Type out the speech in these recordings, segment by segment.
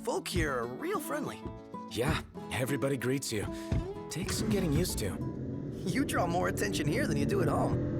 Folk here are real friendly. Yeah, everybody greets you. Takes some getting used to. You draw more attention here than you do at home.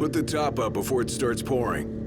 Put the top up before it starts pouring.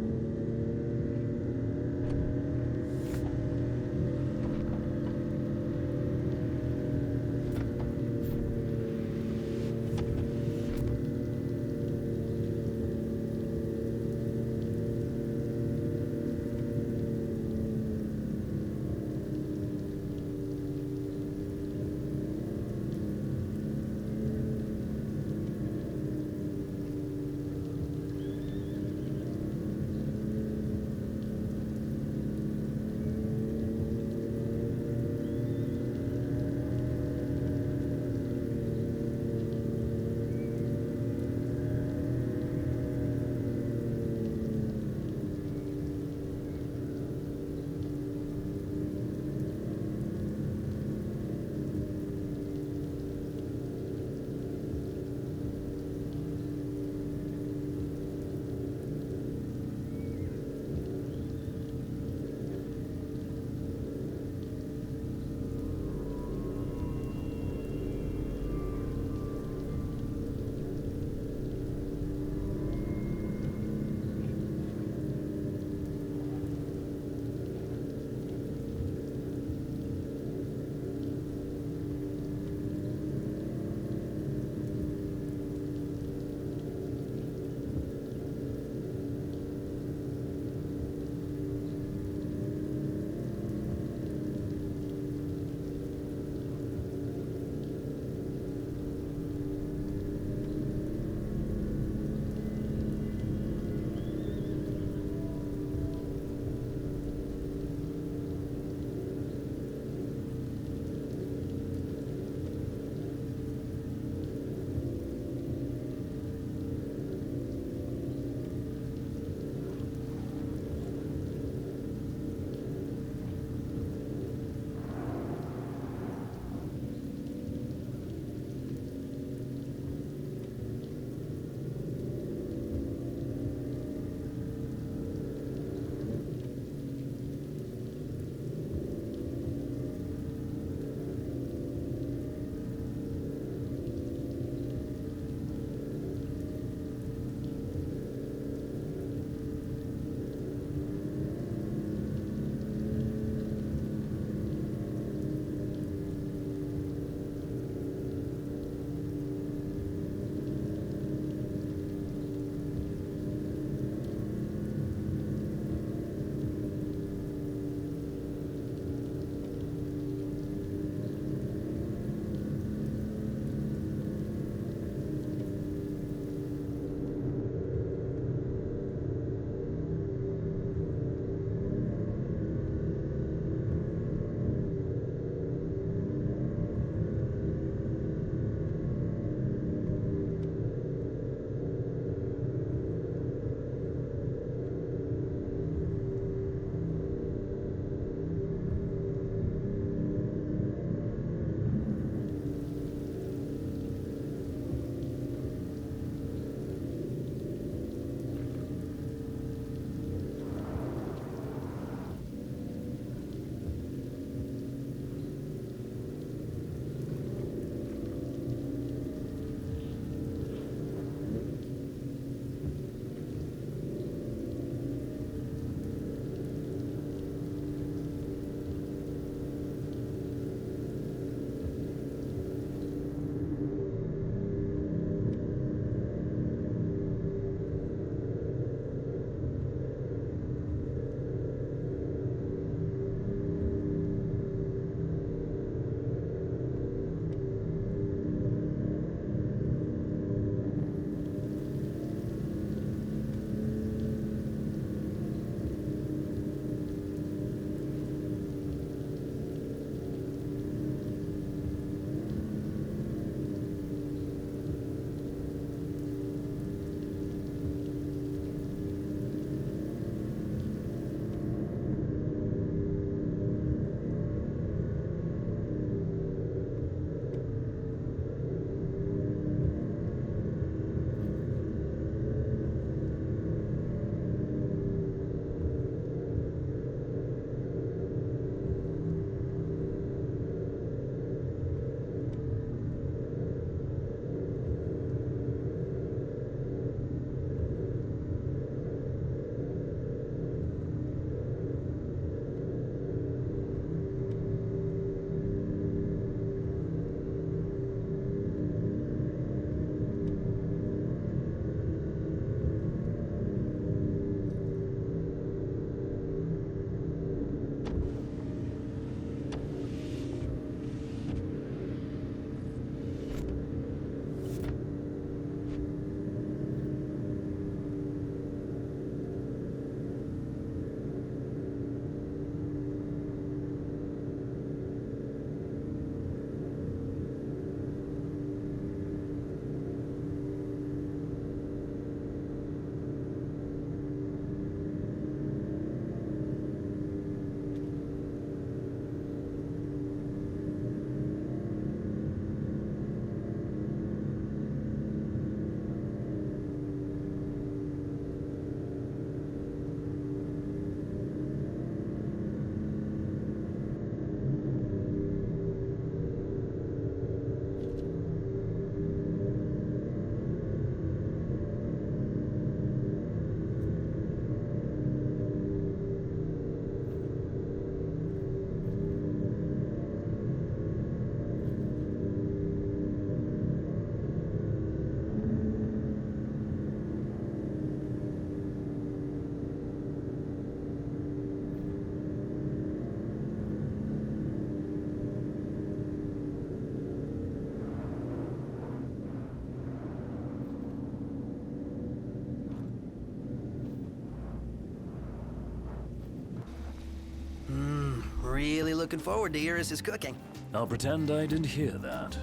looking forward to Iris' cooking. I'll pretend I didn't hear that.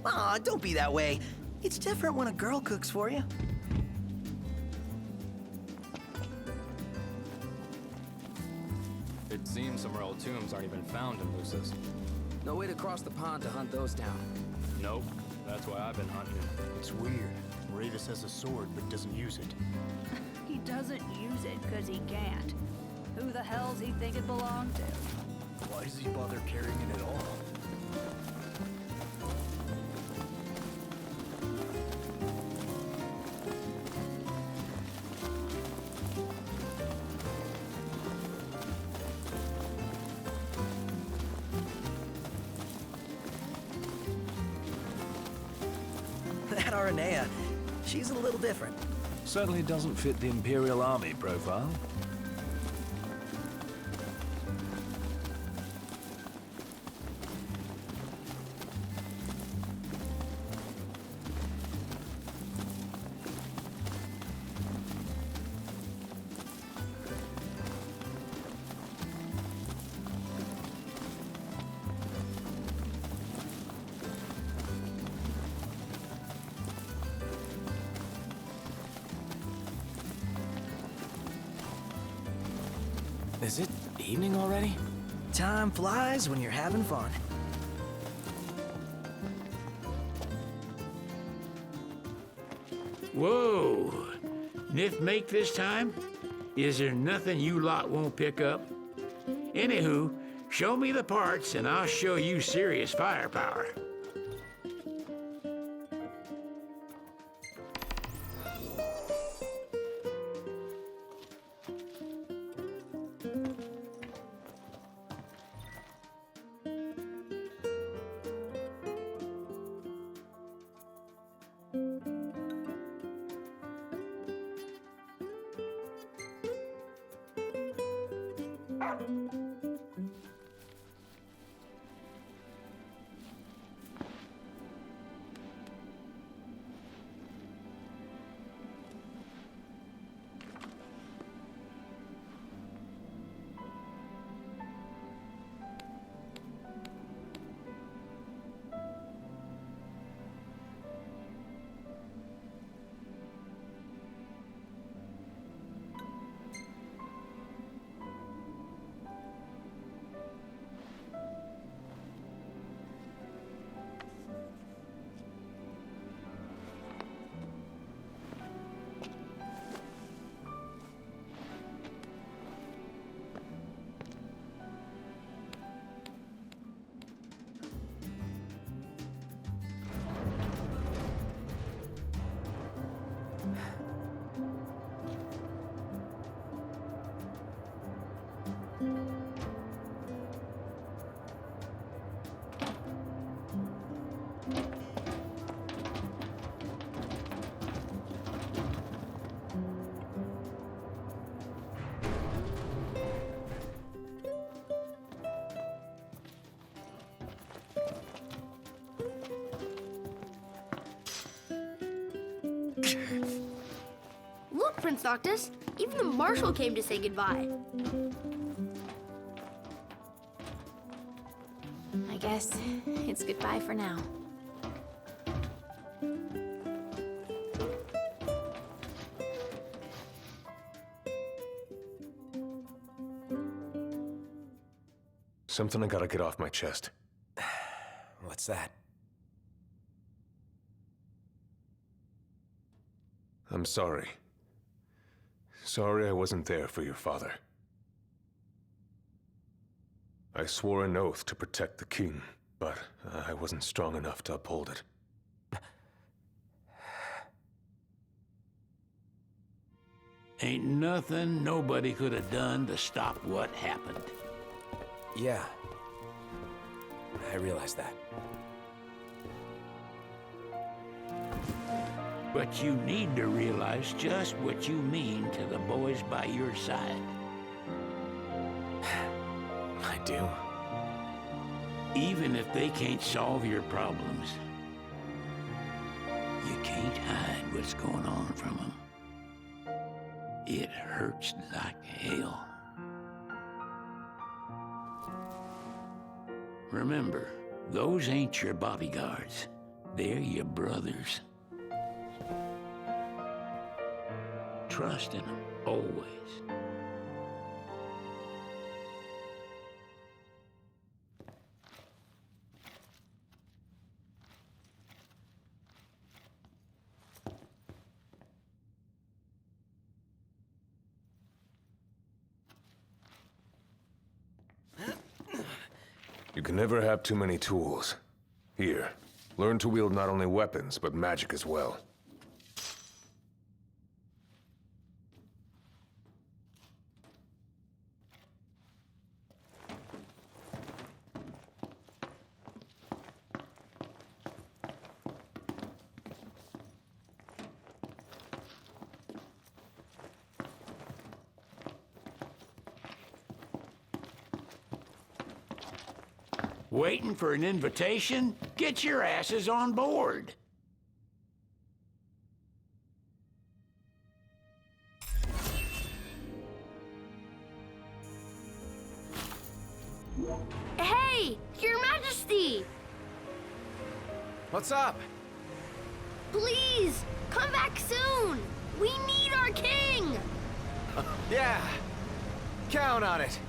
Aw, don't be that way. It's different when a girl cooks for you. It seems some royal tombs aren't even found in Lucis. No way to cross the pond to hunt those down. Nope. That's why I've been hunting. It's weird. Ravis has a sword, but doesn't use it. He doesn't use it because he can't. Who the hell's he think it belonged to? Why does he bother carrying it at all? That Aranea, she's a little different. Certainly doesn't fit the Imperial Army profile. Is it evening already? Time flies when you're having fun. Whoa! Nif make this time? Is there nothing you lot won't pick up? Anywho, show me the parts and I'll show you serious firepower. Look, Prince Noctis, even the Marshal came to say goodbye. I guess it's goodbye for now. Something I gotta get off my chest. What's that? I'm sorry. Sorry I wasn't there for your father. I swore an oath to protect the king, but I wasn't strong enough to uphold it. Ain't nothing nobody could have done to stop what happened. Yeah. I realize that. But you need to realize just what you mean to the boys by your side. I do. Even if they can't solve your problems, you can't hide what's going on from them. It hurts like hell. Remember, those ain't your bodyguards. They're your brothers. Trust in them, always. You can never have too many tools. Here, learn to wield not only weapons, but magic as well. Waiting for an invitation? Get your asses on board. Hey, Your Majesty! What's up? Please, come back soon! We need our king! Yeah, count on it.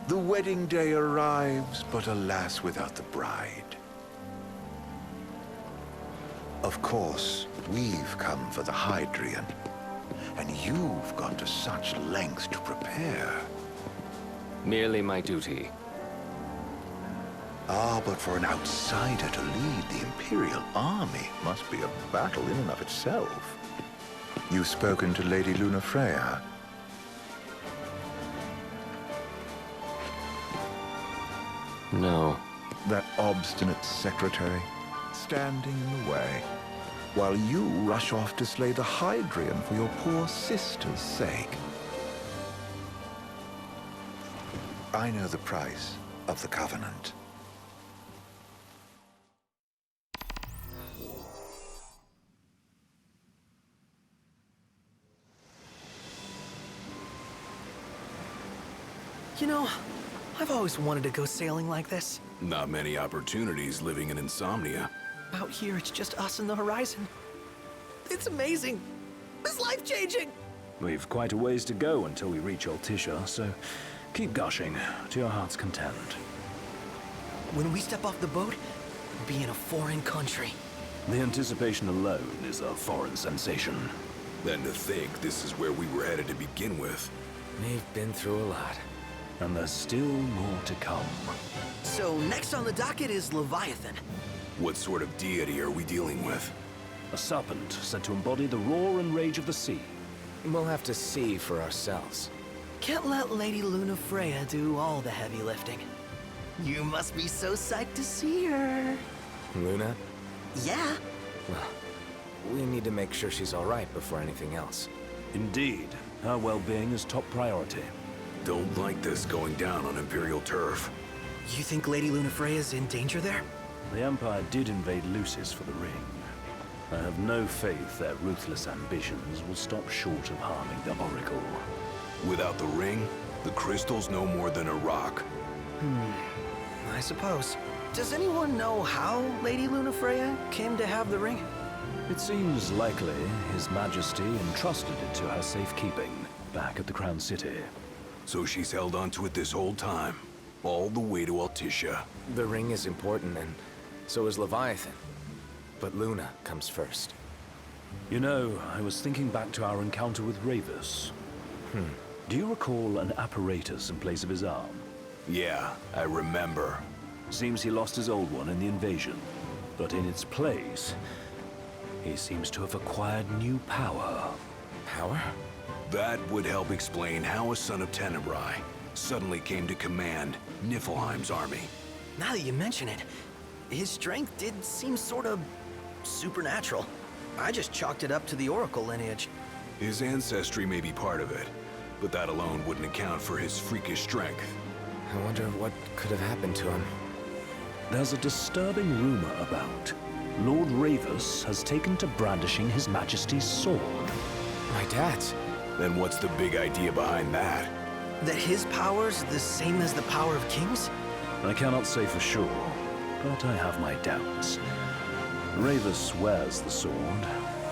The wedding day arrives, but alas, without the bride. Of course, we've come for the Hydrian, and you've gone to such lengths to prepare. Merely my duty. Ah, but for an outsider to lead the Imperial army must be a battle in and of itself. You've spoken to Lady Lunafreya? No. That obstinate secretary, standing in the way, while you rush off to slay the Hydrian for your poor sister's sake. I know the price of the Covenant. You know, I've always wanted to go sailing like this. Not many opportunities living in insomnia. Out here, it's just us and the horizon. It's amazing. It's life-changing! We've quite a ways to go until we reach Altissia, so keep gushing to your heart's content. When we step off the boat, we'll be in a foreign country. The anticipation alone is a foreign sensation. Then to think this is where we were headed to begin with. We've been through a lot. And there's still more to come. So next on the docket is Leviathan. What sort of deity are we dealing with? A serpent said to embody the roar and rage of the sea. We'll have to see for ourselves. Can't let Lady Lunafreya do all the heavy lifting. You must be so psyched to see her. Luna? Yeah. Well, we need to make sure she's all right before anything else. Indeed, her well-being is top priority. Don't like this going down on Imperial turf. You think Lady Lunafreya's in danger there? The Empire did invade Lucis for the ring. I have no faith their ruthless ambitions will stop short of harming the Oracle. Without the ring, the crystal's no more than a rock. I suppose. Does anyone know how Lady Lunafreya came to have the ring? It seems likely His Majesty entrusted it to her safekeeping back at the Crown City. So she's held onto it this whole time, all the way to Altissia. The ring is important, and so is Leviathan. But Luna comes first. You know, I was thinking back to our encounter with Ravus. Do you recall an apparatus in place of his arm? Yeah, I remember. Seems he lost his old one in the invasion. But in its place, he seems to have acquired new power. Power? That would help explain how a son of Tenebrae suddenly came to command Niflheim's army. Now that you mention it, his strength did seem sort of supernatural. I just chalked it up to the Oracle lineage. His ancestry may be part of it, but that alone wouldn't account for his freakish strength. I wonder what could have happened to him. There's a disturbing rumor about Lord Ravus has taken to brandishing His Majesty's sword. My dad's. Then what's the big idea behind that? That his power's the same as the power of kings? I cannot say for sure, but I have my doubts. Ravus wears the sword,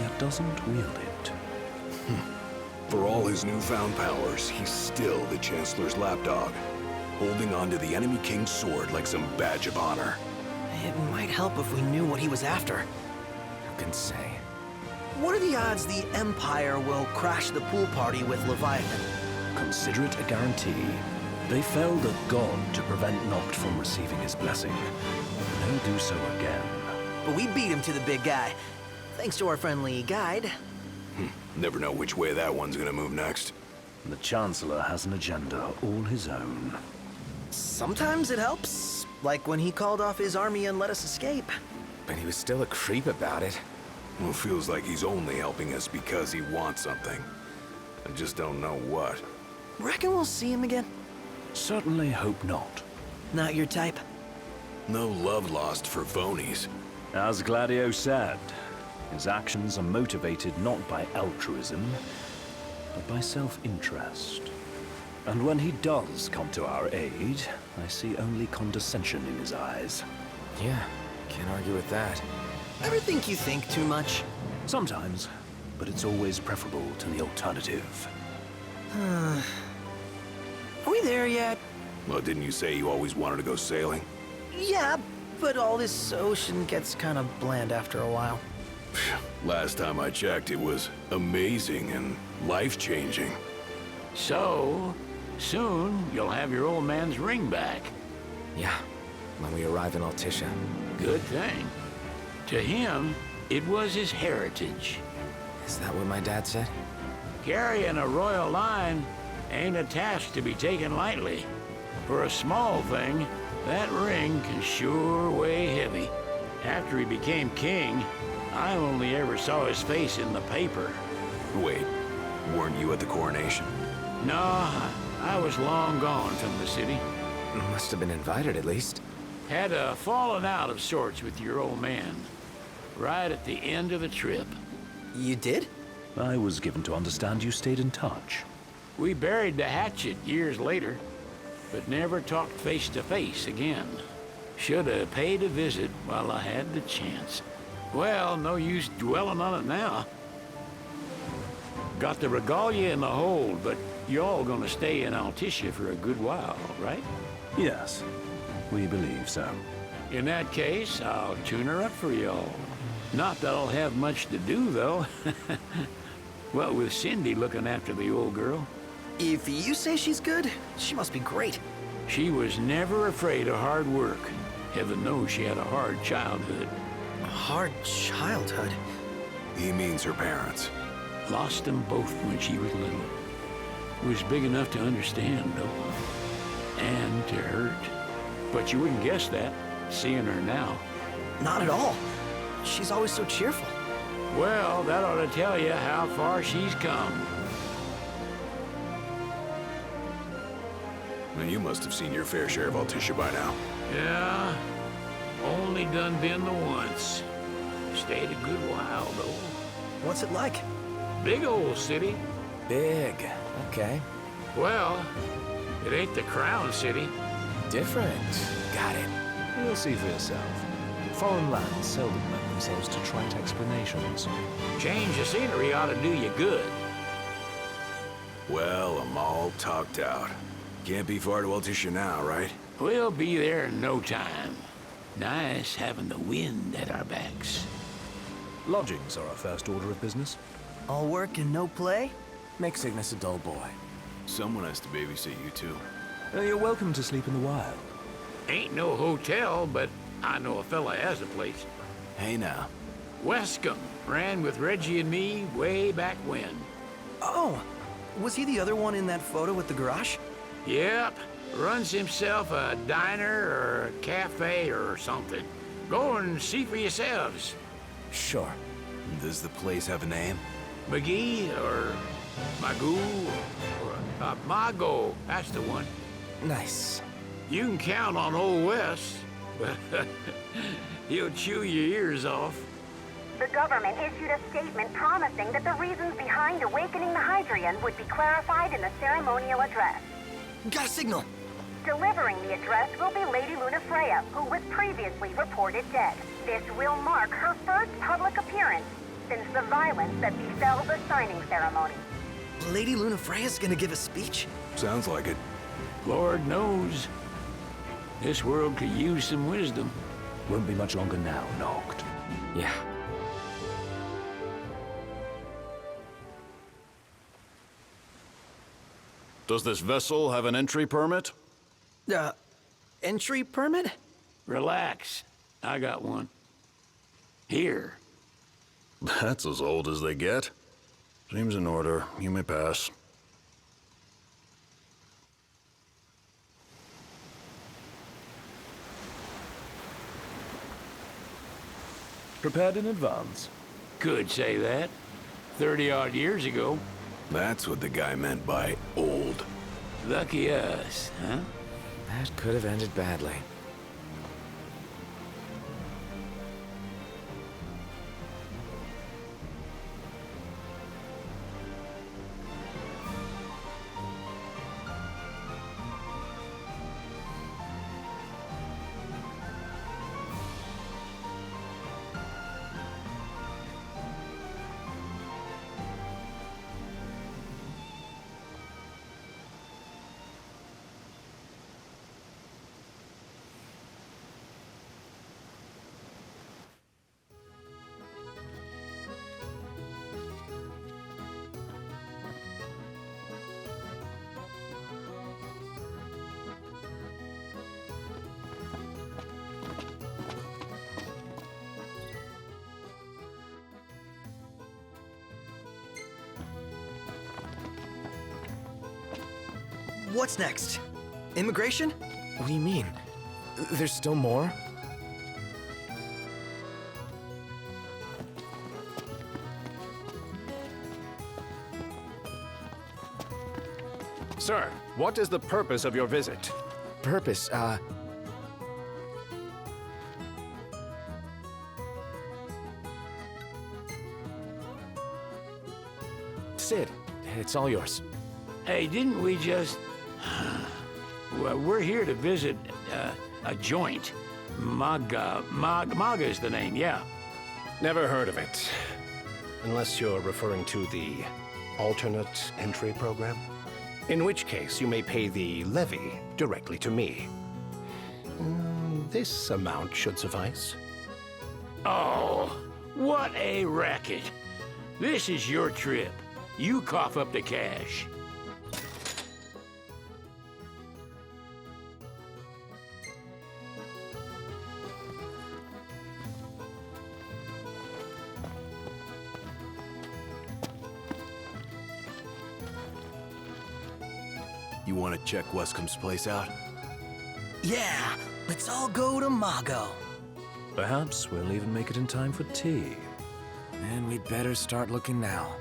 yet doesn't wield it. For all his newfound powers, he's still the Chancellor's lapdog, holding on to the enemy king's sword like some badge of honor. It might help if we knew what he was after. Who can say? What are the odds the Empire will crash the pool party with Leviathan? Consider it a guarantee. They felled a god to prevent Noct from receiving his blessing. They'll do so again. But we beat him to the big guy, thanks to our friendly guide. Never know which way that one's gonna move next. The Chancellor has an agenda all his own. Sometimes it helps, like when he called off his army and let us escape. But he was still a creep about it. Well, feels like he's only helping us because he wants something. I just don't know what. Reckon we'll see him again? Certainly hope not. Not your type? No love lost for phonies. As Gladio said, his actions are motivated not by altruism, but by self-interest. And when he does come to our aid, I see only condescension in his eyes. Yeah, can't argue with that. Ever think you think too much? Sometimes, but it's always preferable to the alternative. Are we there yet? Well, didn't you say you always wanted to go sailing? Yeah, but all this ocean gets kind of bland after a while. Last time I checked, it was amazing and life-changing. So, soon you'll have your old man's ring back. Yeah, when we arrive in Altissia. Good thing. To him, it was his heritage. Is that what my dad said? Carrying a royal line ain't a task to be taken lightly. For a small thing, that ring can sure weigh heavy. After he became king, I only ever saw his face in the paper. Wait, weren't you at the coronation? No, I was long gone from the city. Must have been invited at least. Had a falling out of sorts with your old man. Right at the end of the trip. You did? I was given to understand you stayed in touch. We buried the hatchet years later, but never talked face to face again. Should have paid a visit while I had the chance. Well, no use dwelling on it now. Got the regalia in the hold, but y'all gonna stay in Altissia for a good while, right? Yes, we believe so. In that case, I'll tune her up for y'all. Not that I'll have much to do, though. Well, with Cindy looking after the old girl. If you say she's good, she must be great. She was never afraid of hard work. Heaven knows she had a hard childhood. A hard childhood? He means her parents. Lost them both when she was little. Was big enough to understand, though. And to hurt. But you wouldn't guess that, seeing her now. Not at all. She's always so cheerful. Well, that ought to tell you how far she's come. Well, you must have seen your fair share of Altissia by now. Yeah, only done been the once. Stayed a good while, though. What's it like? Big old city. Big. Okay. Well, it ain't the Crown City. Different. Got it. You'll see for yourself. Foreign lands seldom lend themselves to trite explanations. Change of scenery ought to do you good. Well, I'm all talked out. Can't be far to Altissia now, right? We'll be there in no time. Nice having the wind at our backs. Lodgings are our first order of business. All work and no play? Make Cygnus a dull boy. Someone has to babysit you, too. You're welcome to sleep in the wild. Ain't no hotel, but I know a fella has a place. Hey, now. Wescombe ran with Reggie and me way back when. Oh, was he the other one in that photo with the garage? Yep, runs himself a diner or a cafe or something. Go and see for yourselves. Sure. Does the place have a name? McGee or Magoo or Mago, that's the one. Nice. You can count on Old Wes. He'll chew your ears off. The government issued a statement promising that the reasons behind awakening the Hydrian would be clarified in the ceremonial address. Got a signal. Delivering the address will be Lady Lunafreya, who was previously reported dead. This will mark her first public appearance since the violence that befell the signing ceremony. Lady Lunafreya's gonna give a speech? Sounds like it. Lord knows. This world could use some wisdom. Won't be much longer now, Noct. Yeah. Does this vessel have an entry permit? Entry permit? Relax. I got one. Here. That's as old as they get. Seems in order. You may pass. Prepared in advance? Could say that. 30-odd years ago. That's what the guy meant by old. Lucky us, huh? That could have ended badly. What's next? Immigration? What do you mean? There's still more? Sir, what is the purpose of your visit? Purpose, Sid, it's all yours. Hey, didn't we just... Well, we're here to visit a joint. Maga's the name, yeah. Never heard of it. Unless you're referring to the alternate entry program? In which case, you may pay the levy directly to me. This amount should suffice. Oh, what a racket. This is your trip. You cough up the cash. You want to check Wescom's place out? Yeah, let's all go to Mago. Perhaps we'll even make it in time for tea. And we'd better start looking now.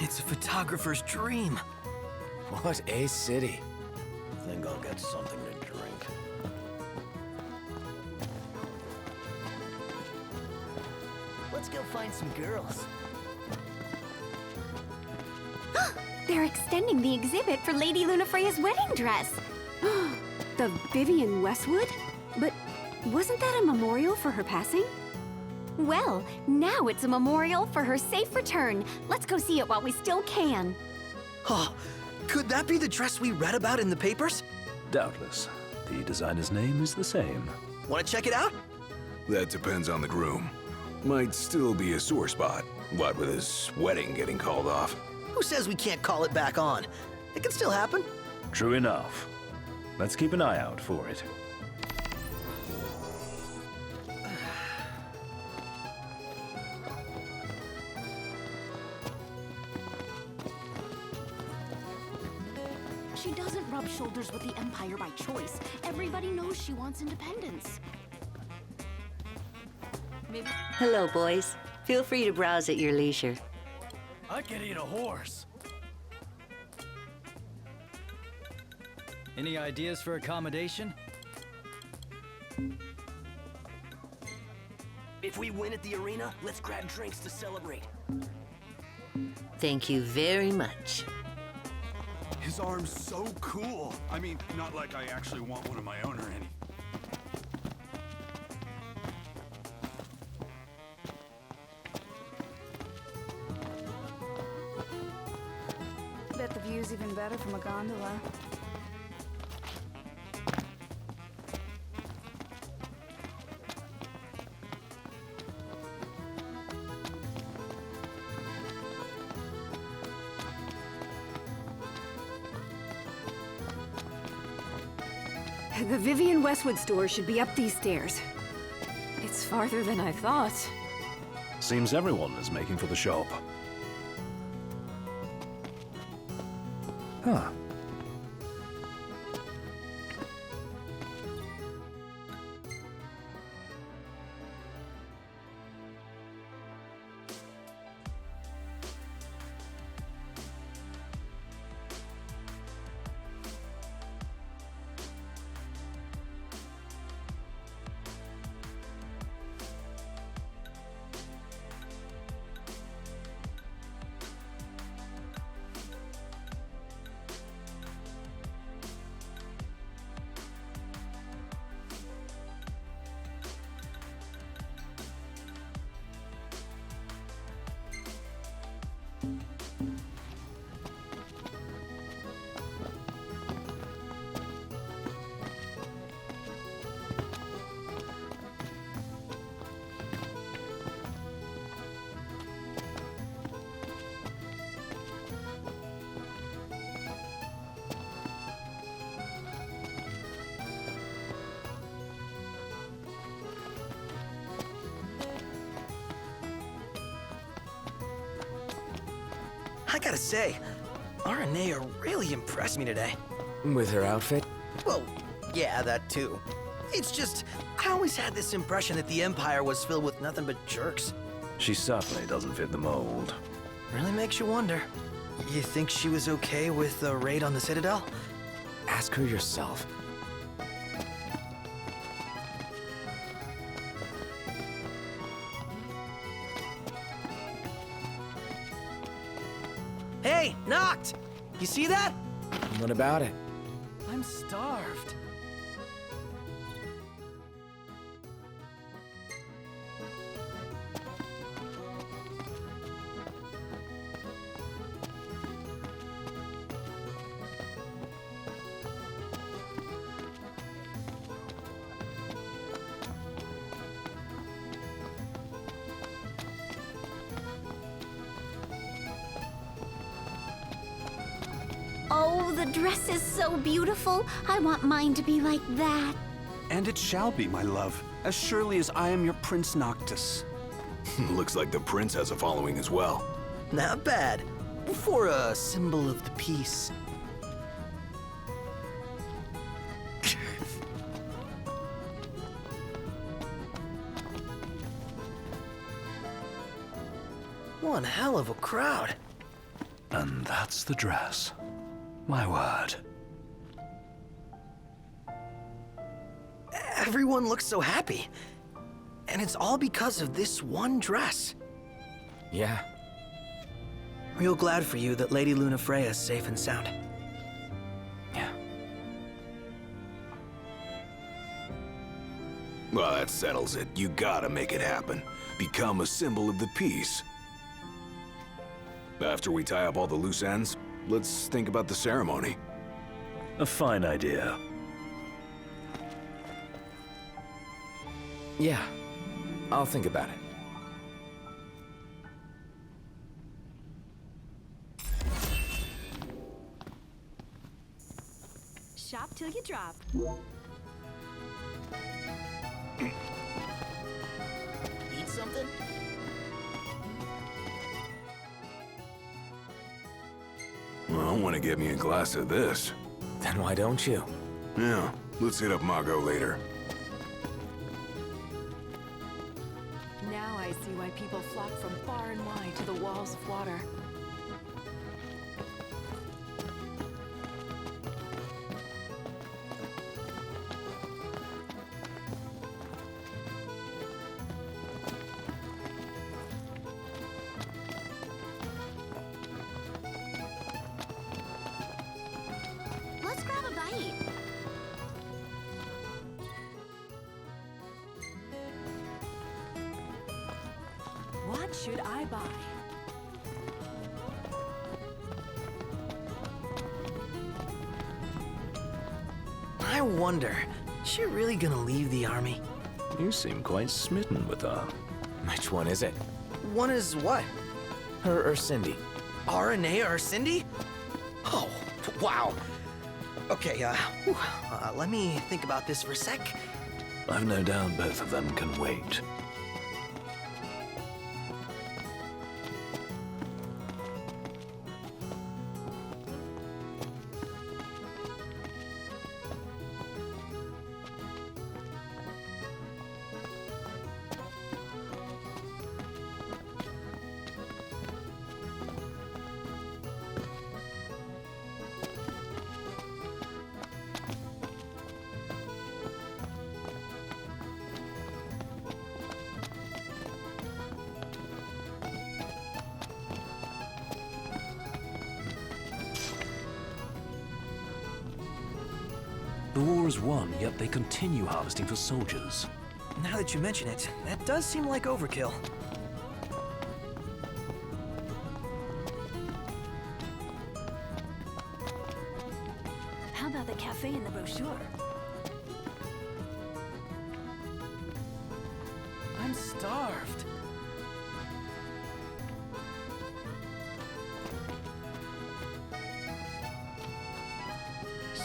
It's a photographer's dream. What a city. I think I'll get something to drink. Let's go find some girls. They're extending the exhibit for Lady Lunafreya's wedding dress. The Vivian Westwood? But wasn't that a memorial for her passing? Well, now it's a memorial for her safe return. Let's go see it while we still can. Oh, could that be the dress we read about in the papers? Doubtless. The designer's name is the same. Want to check it out? That depends on the groom. Might still be a sore spot, what with his wedding getting called off. Who says we can't call it back on? It can still happen. True enough. Let's keep an eye out for it. She doesn't rub shoulders with the Empire by choice. Everybody knows she wants independence. Maybe. Hello, boys. Feel free to browse at your leisure. I could eat a horse. Any ideas for accommodation? If we win at the arena, let's grab drinks to celebrate. Thank you very much. His arm's so cool. I mean, not like I actually want one of my own or anything. Bet the view's even better from a gondola. The Vivian Westwood store should be up these stairs. It's farther than I thought. Seems everyone is making for the shop. Huh. I gotta say, Aranea really impressed me today. With her outfit? Well, yeah, that too. It's just, I always had this impression that the Empire was filled with nothing but jerks. She certainly doesn't fit the mold. Really makes you wonder. You think she was okay with the raid on the Citadel? Ask her yourself. Hey, Noct! You see that? What about it? I'm starved. the dress is so beautiful. I want mine to be like that. And it shall be, my love, as surely as I am your Prince Noctis. Looks like the prince has a following as well. Not bad. For a symbol of the peace. One hell of a crowd. And that's the dress. My word. Everyone looks so happy. And it's all because of this one dress. Yeah. Real glad for you that Lady Lunafreya is safe and sound. Yeah. Well, that settles it. You gotta make it happen. Become a symbol of the peace. After we tie up all the loose ends, let's think about the ceremony. A fine idea. Yeah. I'll think about it. Shop till you drop. Need something? Well, I want to get me a glass of this. Then why don't you? Yeah, let's hit up Margot later. Now I see why people flock from far and wide to the walls of water. Let's grab a bite. What should I buy? I wonder, is she really gonna leave the army? You seem quite smitten with her. Which one is it? One is what? Her or Cindy? RNA or Cindy? Oh, wow. Okay, let me think about this for a sec. I've no doubt both of them can wait. The war is won, yet they continue harvesting for soldiers. Now that you mention it, that does seem like overkill. How about the cafe in the brochure? I'm starved.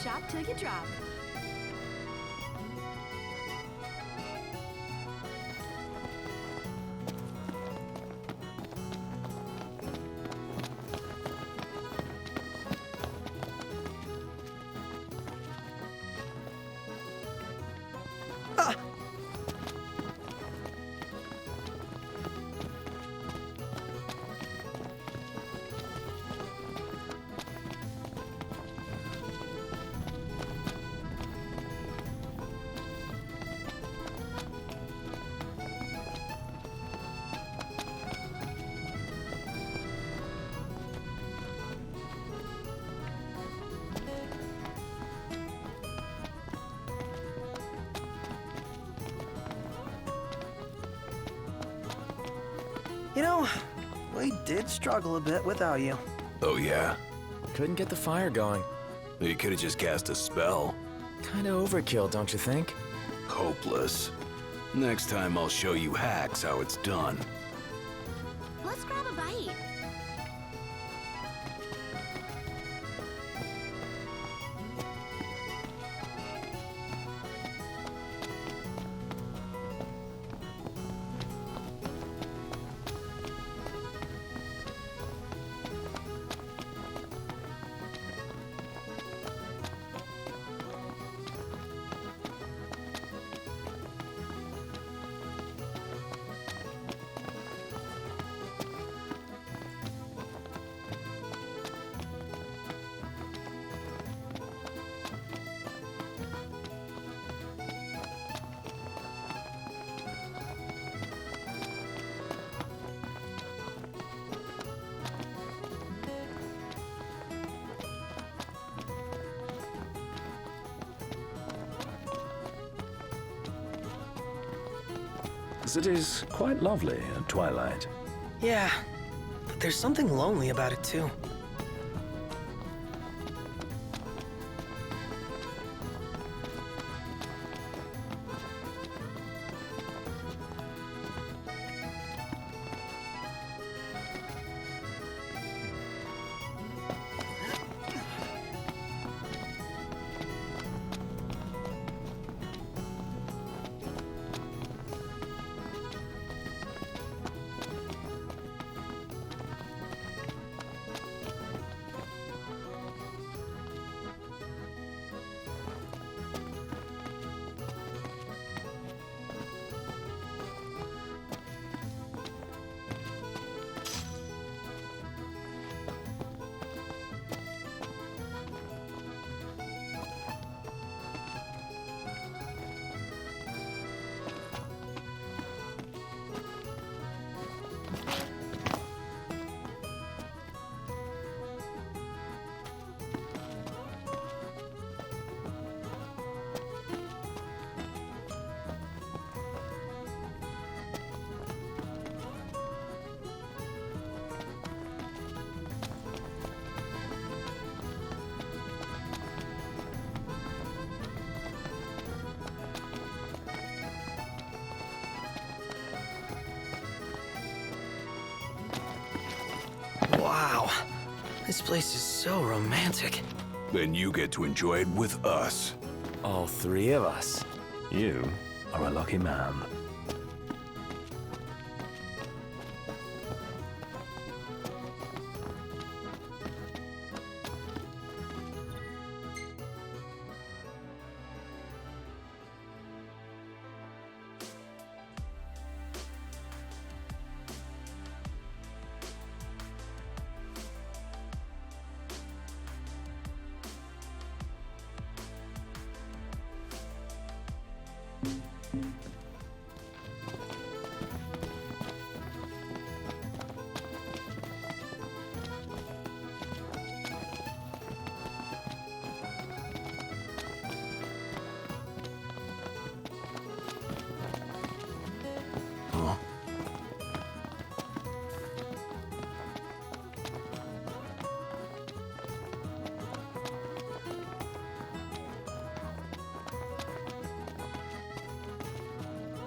Shop till you drop. You know, we did struggle a bit without you. Oh, yeah? Couldn't get the fire going. You could have just cast a spell. Kinda overkill, don't you think? Hopeless. Next time I'll show you hacks how it's done. Let's grab a bite. as it is quite lovely at twilight. Yeah, but there's something lonely about it too. Wow, this place is so romantic. Then you get to enjoy it with us. All three of us. You are a lucky man.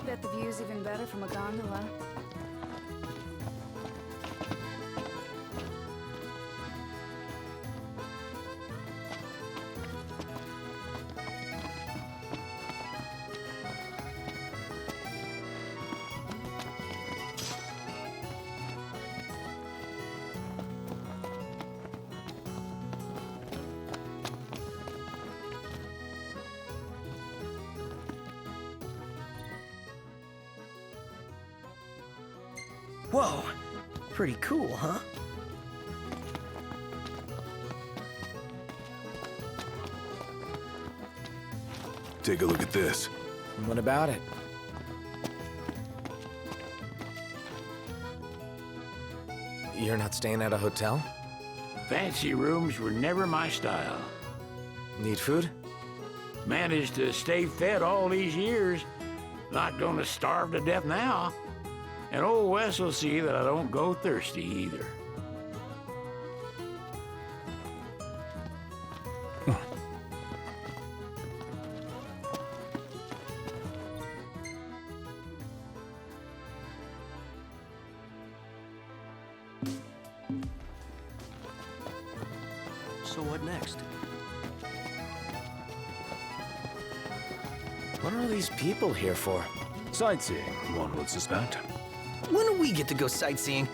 Bet the view's even better from a gondola. Whoa, pretty cool, huh? Take a look at this. What about it? You're not staying at a hotel? Fancy rooms were never my style. Need food? Managed to stay fed all these years. Not gonna starve to death now. And old Wes will see that I don't go thirsty either. So what next? What are all these people here for? Sightseeing, one would suspect. When do we get to go sightseeing?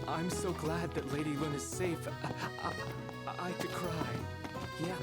I'm so glad that Lady Luna's safe. I could cry. Yeah.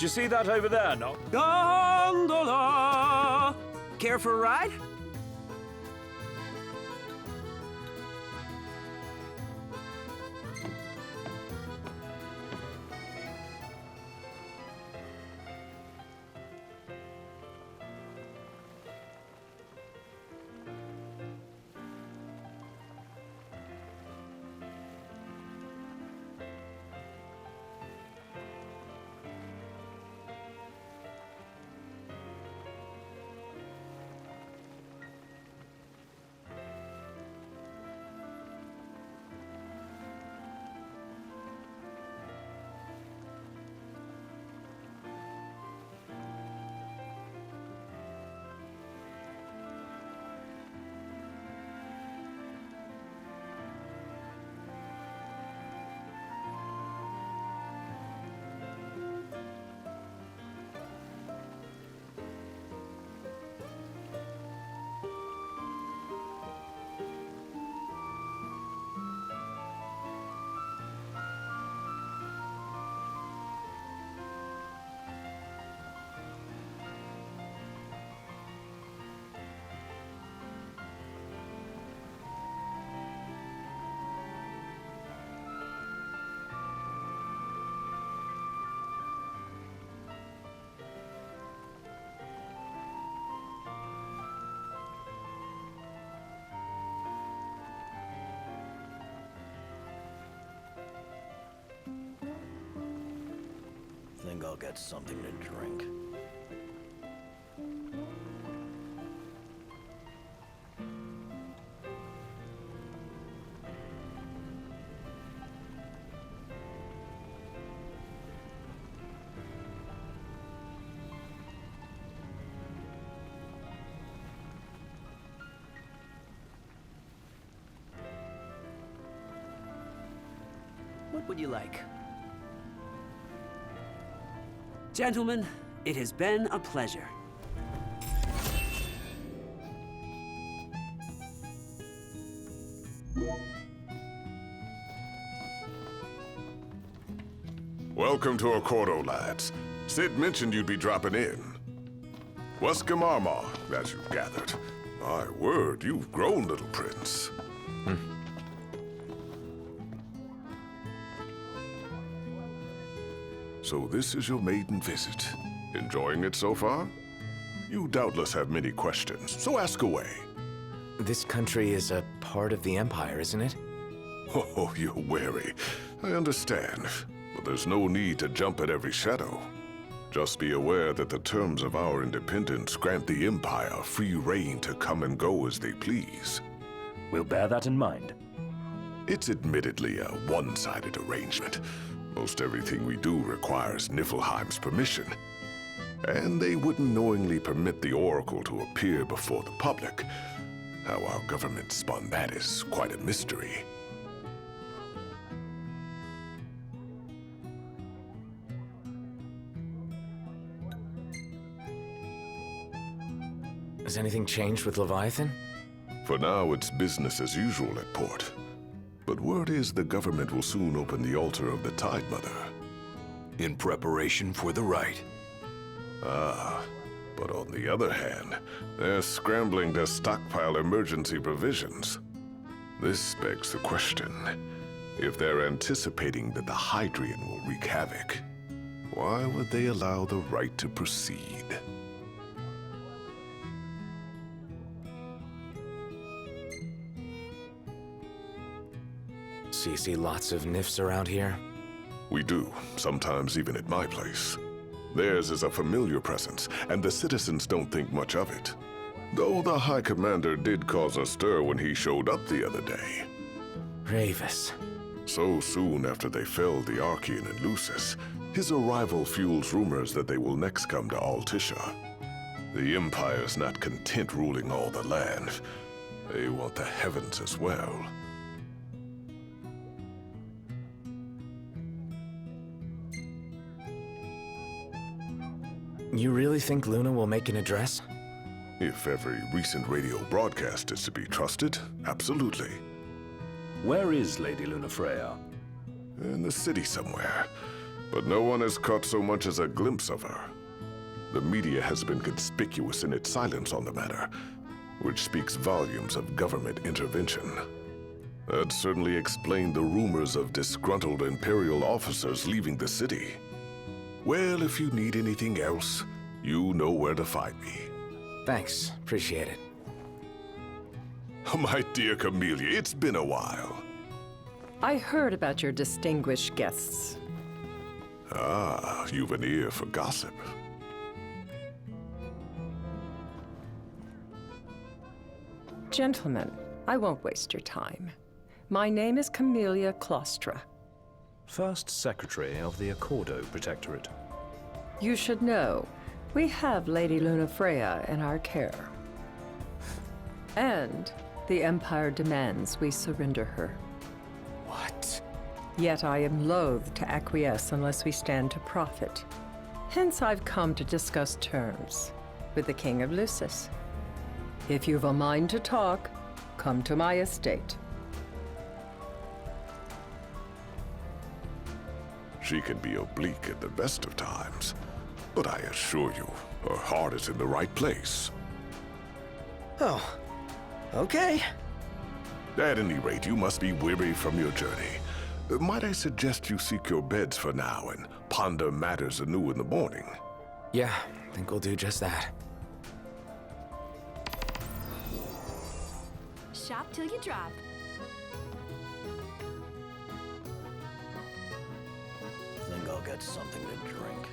Do you see that over there, no? Gondola! Care for a ride? Think I'll get something to drink. What would you like? Gentlemen, it has been a pleasure. Welcome to Accordo, lads. Sid mentioned you'd be dropping in. Wescamarma, as you've gathered. My word, you've grown, little prince. So this is your maiden visit. Enjoying it so far? You doubtless have many questions, so ask away. This country is a part of the Empire, isn't it? Oh, you're wary. I understand. But there's no need to jump at every shadow. Just be aware that the terms of our independence grant the Empire free reign to come and go as they please. We'll bear that in mind. It's admittedly a one-sided arrangement. Most everything we do requires Niflheim's permission. And they wouldn't knowingly permit the Oracle to appear before the public. How our government spun that is quite a mystery. Has anything changed with Leviathan? For now, it's business as usual at port. But word is the government will soon open the altar of the Tide Mother. In preparation for the rite. Ah, but on the other hand, they're scrambling to stockpile emergency provisions. This begs the question, if they're anticipating that the Hydrian will wreak havoc, why would they allow the rite to proceed? So you see lots of Nifs around here? We do, sometimes even at my place. Theirs is a familiar presence, and the citizens don't think much of it. Though the High Commander did cause a stir when he showed up the other day. Ravis. So soon after they felled the Archean and Lucis, his arrival fuels rumors that they will next come to Altisha. The Empire's not content ruling all the land. They want the heavens as well. You really think Luna will make an address? If every recent radio broadcast is to be trusted, absolutely. Where is Lady Lunafreya? In the city somewhere. but no one has caught so much as a glimpse of her. The media has been conspicuous in its silence on the matter, which speaks volumes of government intervention. That certainly explained the rumors of disgruntled Imperial officers leaving the city. Well, if you need anything else, you know where to find me. Thanks. Appreciate it. My dear Camellia, it's been a while. I heard about your distinguished guests. Ah, you've an ear for gossip. Gentlemen, I won't waste your time. My name is Camellia Claustra. First Secretary of the Accordo Protectorate. You should know, we have Lady Lunafreya in our care. And the Empire demands we surrender her. What? Yet I am loath to acquiesce unless we stand to profit. Hence I've come to discuss terms with the King of Lucis. If you've a mind to talk, come to my estate. She can be oblique at the best of times, but I assure you, her heart is in the right place. Oh, okay. At any rate, you must be weary from your journey. Might I suggest you seek your beds for now and ponder matters anew in the morning? Yeah, I think we'll do just that. Shop till you drop. Think I'll get something to drink.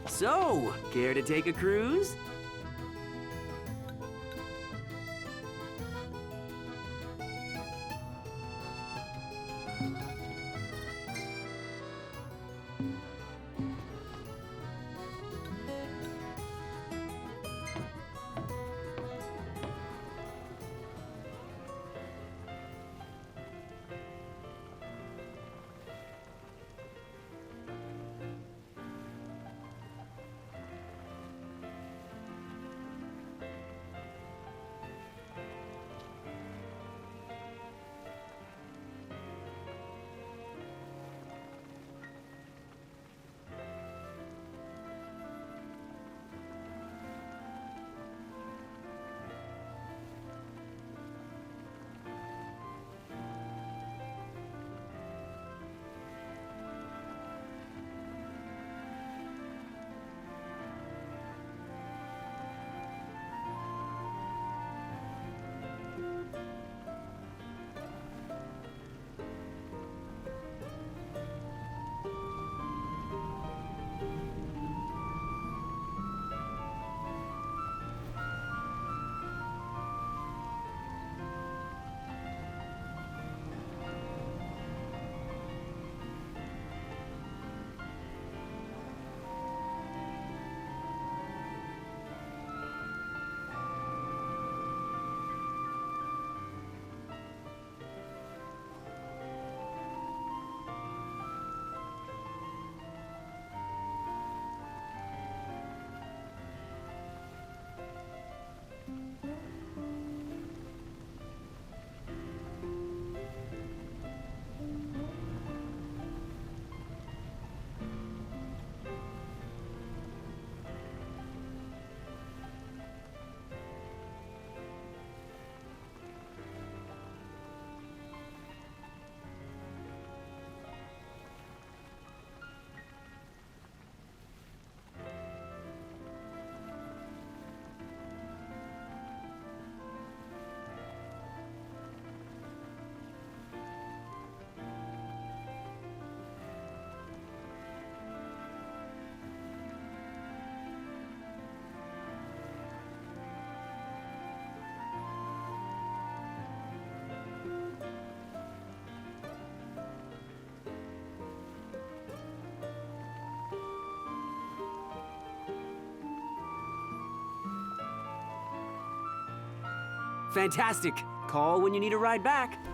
So, care to take a cruise? Fantastic. Call when you need a ride back.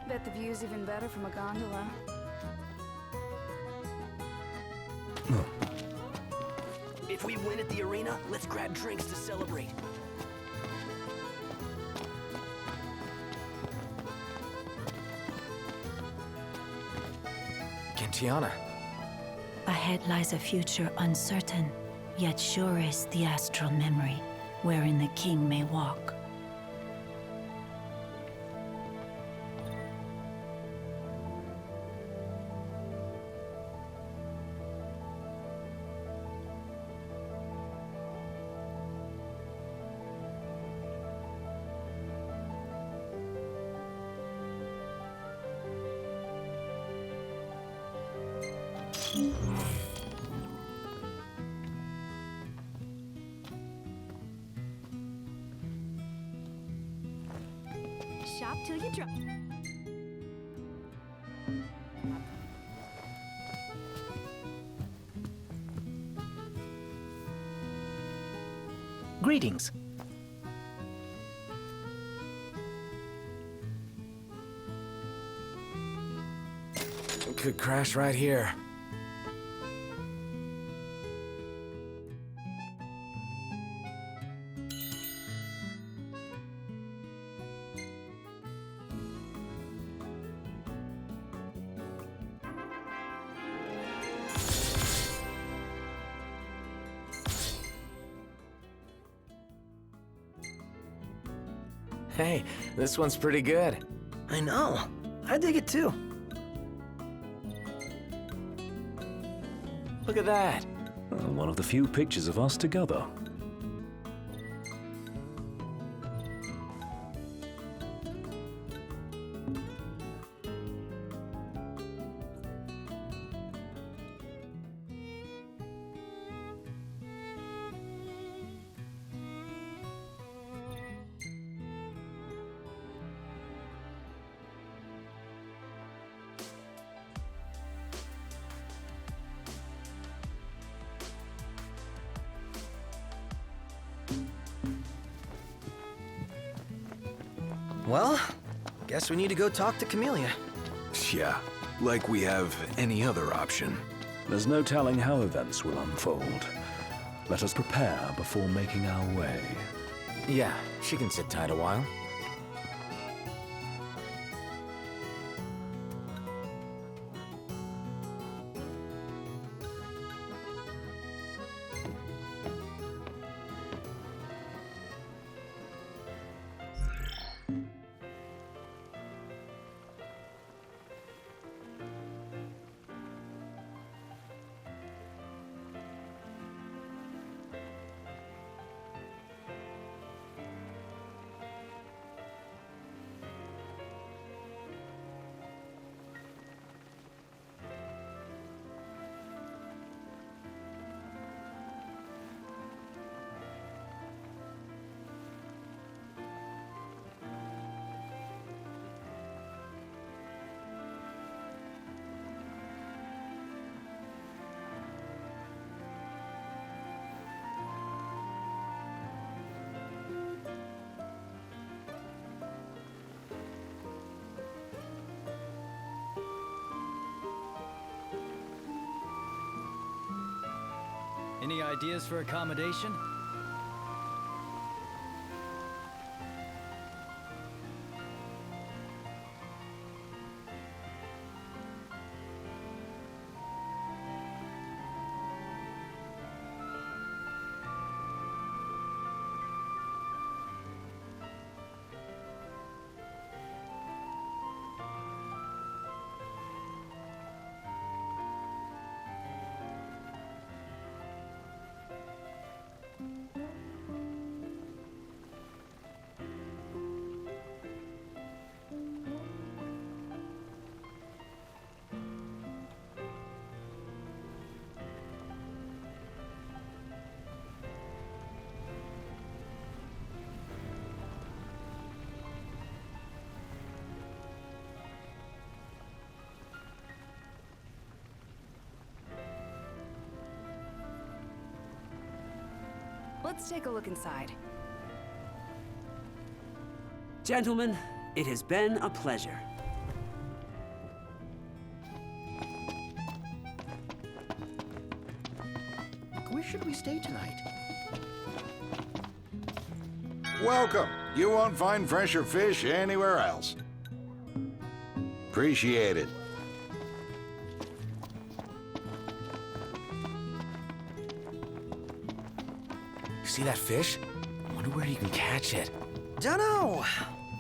Bet the view's even better from a gondola. If we win at the arena, let's grab drinks to celebrate. Tiana. Ahead lies a future uncertain, yet sure is the astral memory, wherein the king may walk. Shop till you drop. Greetings. Could crash right here. Hey, this one's pretty good. I know. I dig it too. Look at that. One of the few pictures of us together. Well, guess we need to go talk to Camellia. Yeah, like we have any other option. There's no telling how events will unfold. Let us prepare before making our way. Yeah, she can sit tight a while. Any ideas for accommodation? Let's take a look inside. Gentlemen, it has been a pleasure. Where should we stay tonight? Welcome. You won't find fresher fish anywhere else. Appreciate it. see that fish? I wonder where you can catch it. Dunno.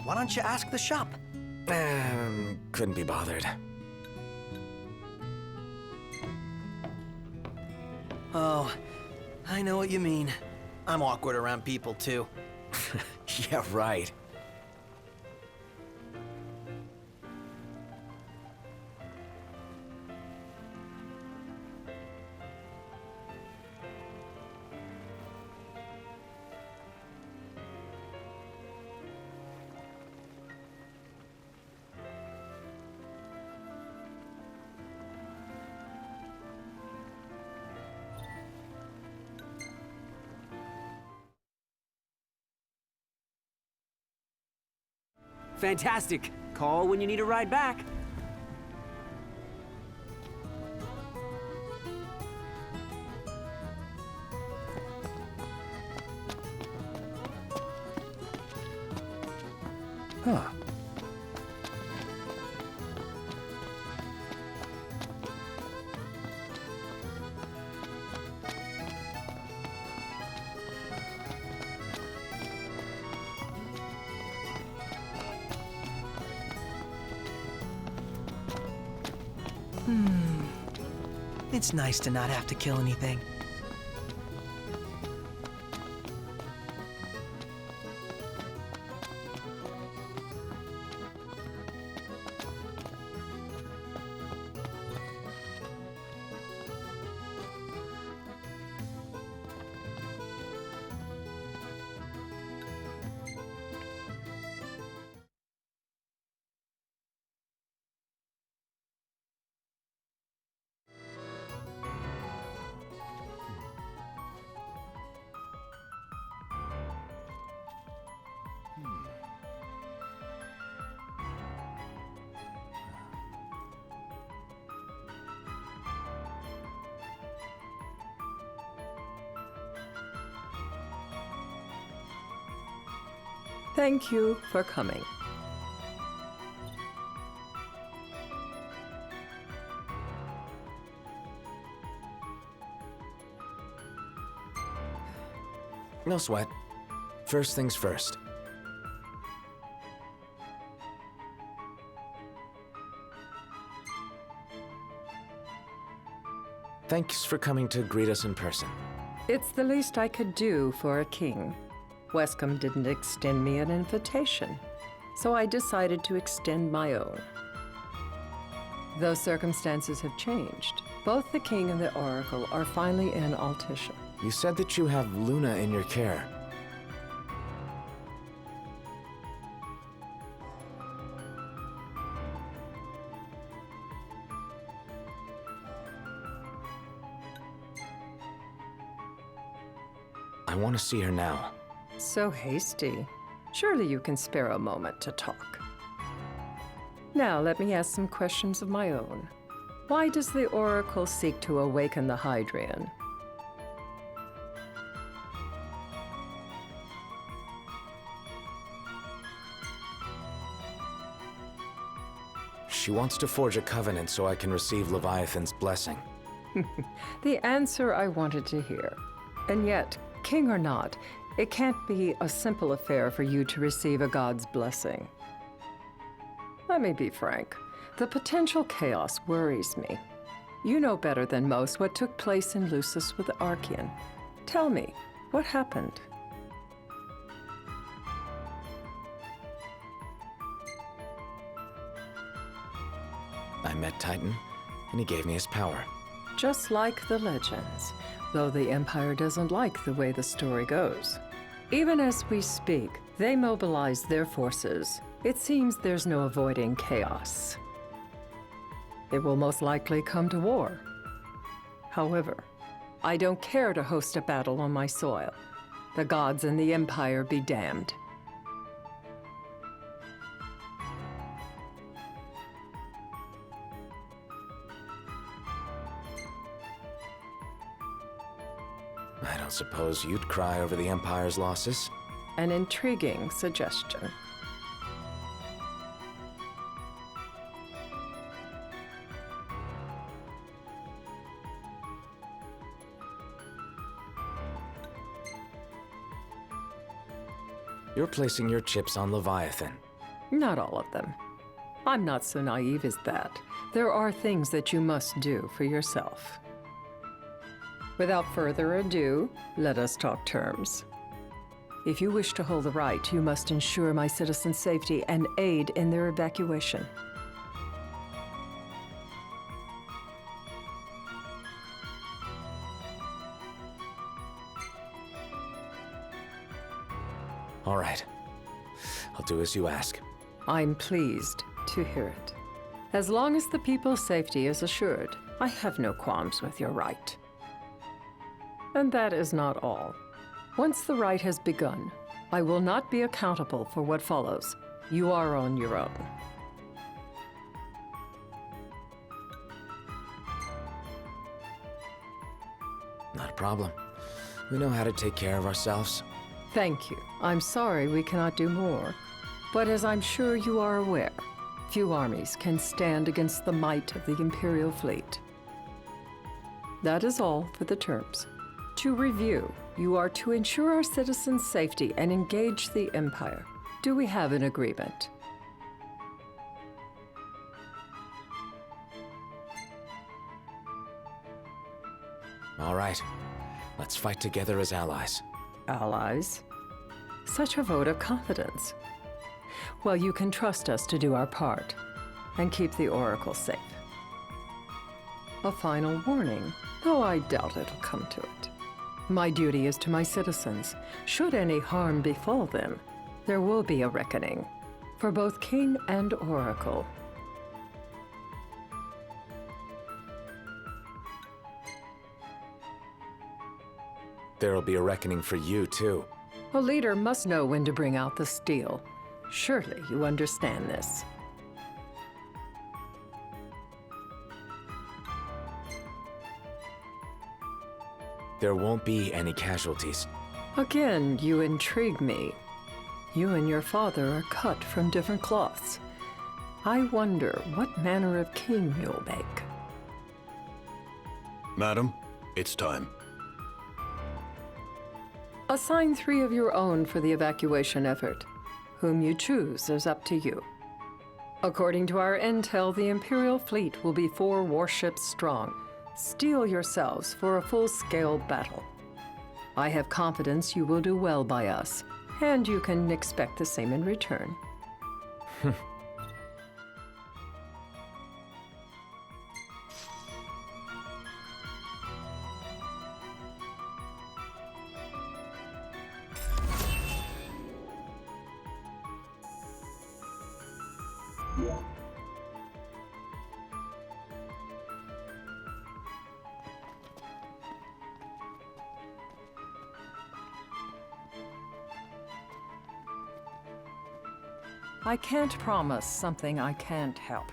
Why don't you ask the shop? Couldn't be bothered. Oh, I know what you mean. I'm awkward around people, too. Yeah, right. Fantastic. Call when you need a ride back. Huh. It's nice to not have to kill anything. Thank you for coming. No sweat. First things first. Thanks for coming to greet us in person. It's the least I could do for a king. Wescombe didn't extend me an invitation, so I decided to extend my own. Though circumstances have changed, both the king and the oracle are finally in Altissia. You said that you have Luna in your care. I want to see her now. So hasty. Surely you can spare a moment to talk. Now let me ask some questions of my own. Why does the oracle seek to awaken the Hydrian? She wants to forge a covenant so I can receive Leviathan's blessing. The answer I wanted to hear. And yet, king or not, it can't be a simple affair for you to receive a god's blessing. Let me be frank. The potential chaos worries me. You know better than most what took place in Lucis with Archean. Tell me, what happened? I met Titan, and he gave me his power. Just like the legends, though the Empire doesn't like the way the story goes. Even as we speak, they mobilize their forces. It seems there's no avoiding chaos. It will most likely come to war. However, I don't care to host a battle on my soil. The gods and the Empire be damned. I don't suppose you'd cry over the Empire's losses? An intriguing suggestion. You're placing your chips on Leviathan. Not all of them. I'm not so naive as that. There are things that you must do for yourself. Without further ado, let us talk terms. If you wish to hold the right, you must ensure my citizens' safety and aid in their evacuation. All right. I'll do as you ask. I'm pleased to hear it. As long as the people's safety is assured, I have no qualms with your right. And that is not all. Once the rite has begun, I will not be accountable for what follows. You are on your own. Not a problem. We know how to take care of ourselves. Thank you. I'm sorry we cannot do more. But as I'm sure you are aware, few armies can stand against the might of the Imperial fleet. That is all for the terms. To review, you are to ensure our citizens' safety and engage the Empire. Do we have an agreement? All right. Let's fight together as allies. Allies? Such a vote of confidence. Well, you can trust us to do our part and keep the Oracle safe. A final warning, though I doubt it'll come to it. My duty is to my citizens. Should any harm befall them, there will be a reckoning for both King and Oracle. There'll be a reckoning for you, too. A leader must know when to bring out the steel. Surely you understand this. There won't be any casualties. Again, you intrigue me. You and your father are cut from different cloths. I wonder what manner of king you'll make. Madam, it's time. Assign 3 of your own for the evacuation effort. Whom you choose is up to you. According to our intel, the Imperial fleet will be 4 warships strong. Steel yourselves for a full-scale battle. I have confidence you will do well by us, and you can expect the same in return. I can't promise something I can't help.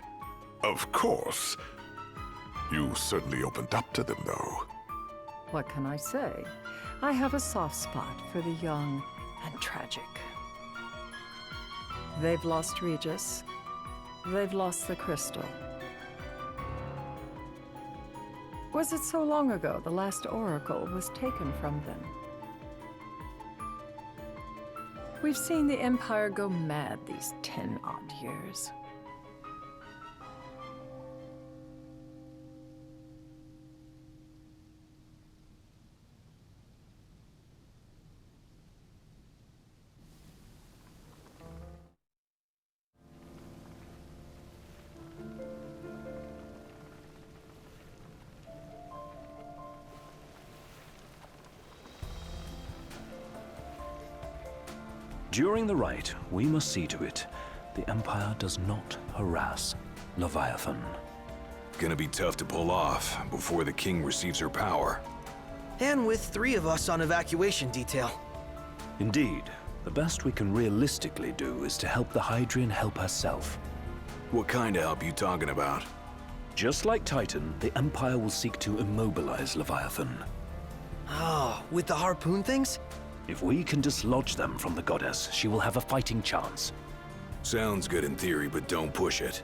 Of course. You certainly opened up to them, though. What can I say? I have a soft spot for the young and tragic. They've lost Regis. They've lost the crystal. Was it so long ago the last oracle was taken from them? We've seen the Empire go mad these 10-odd years. During the rite, we must see to it the Empire does not harass Leviathan. Gonna be tough to pull off before the king receives her power. And with 3 of us on evacuation detail. Indeed, the best we can realistically do is to help the Hydrian help herself. What kind of help you talking about? Just like Titan, the Empire will seek to immobilize Leviathan. Oh, with the harpoon things? If we can dislodge them from the goddess, she will have a fighting chance. Sounds good in theory, but don't push it.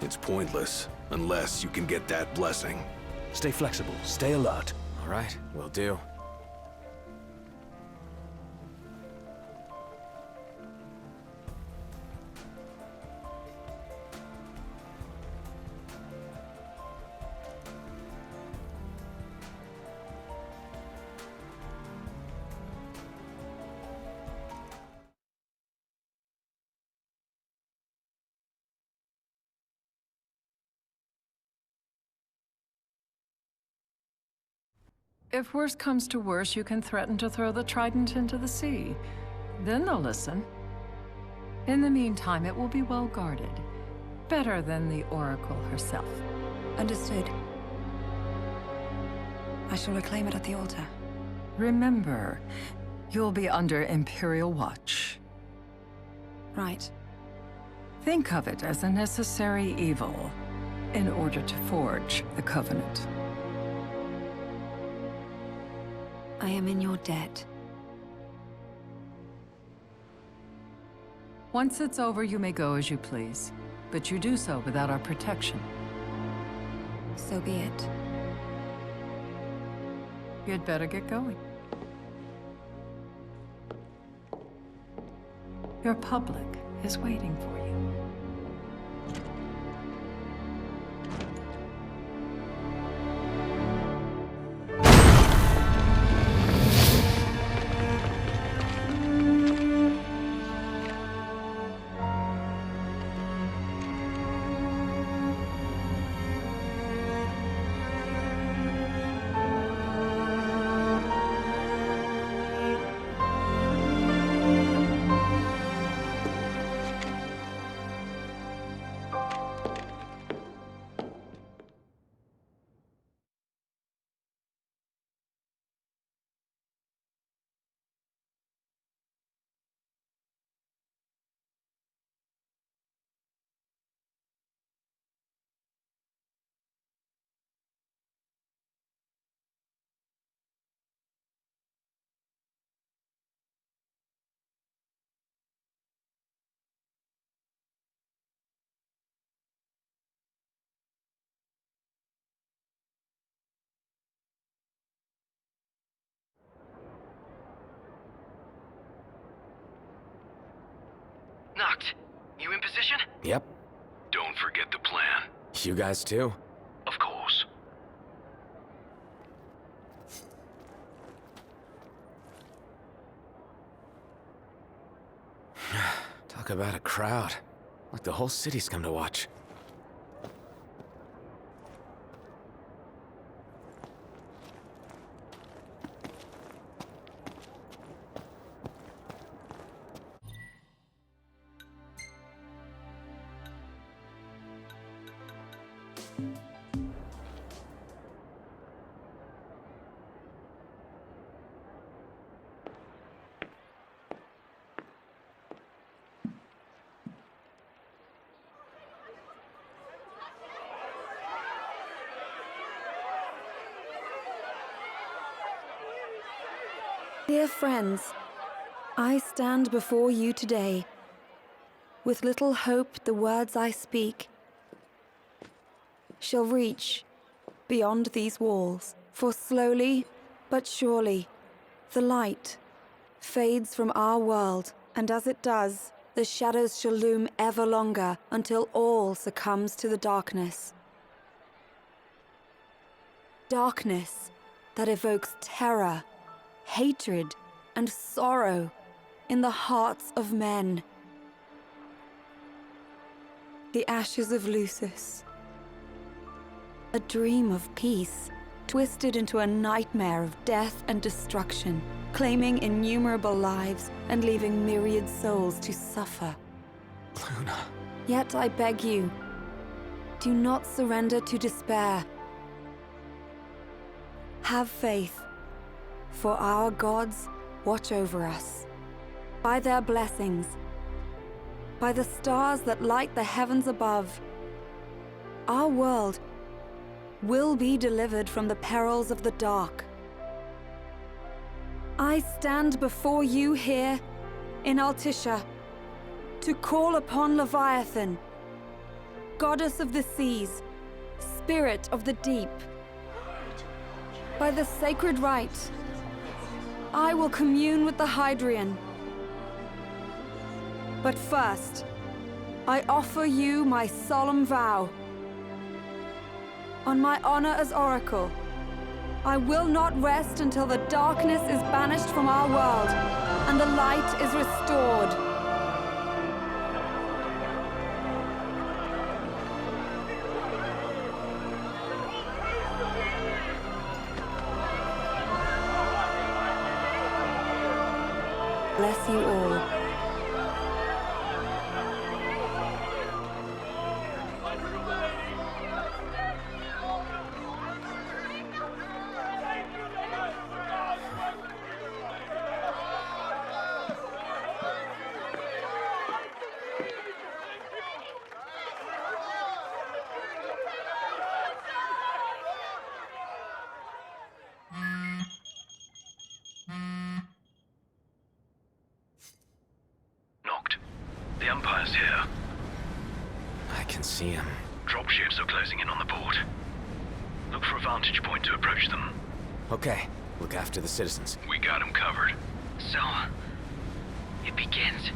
It's pointless, unless you can get that blessing. Stay flexible, stay alert. All right, will do. If worse comes to worse, you can threaten to throw the trident into the sea. Then they'll listen. In the meantime, it will be well guarded. Better than the Oracle herself. Understood. I shall reclaim it at the altar. Remember, you'll be under Imperial watch. Right. Think of it as a necessary evil in order to forge the Covenant. I am in your debt. Once it's over, you may go as you please, but you do so without our protection. So be it. You'd better get going. Your public is waiting for you. Noct, you in position? Yep. Don't forget the plan. You guys too? Of course. Talk about a crowd. Like the whole city's come to watch. Dear friends, I stand before you today. With little hope the words I speak shall reach beyond these walls. For slowly but surely, the light fades from our world, and as it does, the shadows shall loom ever longer until all succumbs to the darkness. Darkness that evokes terror, hatred, and sorrow in the hearts of men. The ashes of Lucis. A dream of peace, twisted into a nightmare of death and destruction, claiming innumerable lives and leaving myriad souls to suffer. Luna. Yet I beg you, do not surrender to despair. Have faith, for our gods watch over us. By their blessings, by the stars that light the heavens above, our world will be delivered from the perils of the dark. I stand before you here in Altissia to call upon Leviathan, goddess of the seas, spirit of the deep. By the sacred rite, I will commune with the Hydrian. But first, I offer you my solemn vow. On my honor as Oracle, I will not rest until the darkness is banished from our world and the light is restored. bless you all. Knocked. The Empire's here. I can see him. Dropships are closing in on the port. Look for a vantage point to approach them. Okay, look after the citizens. We got them covered. So, it begins.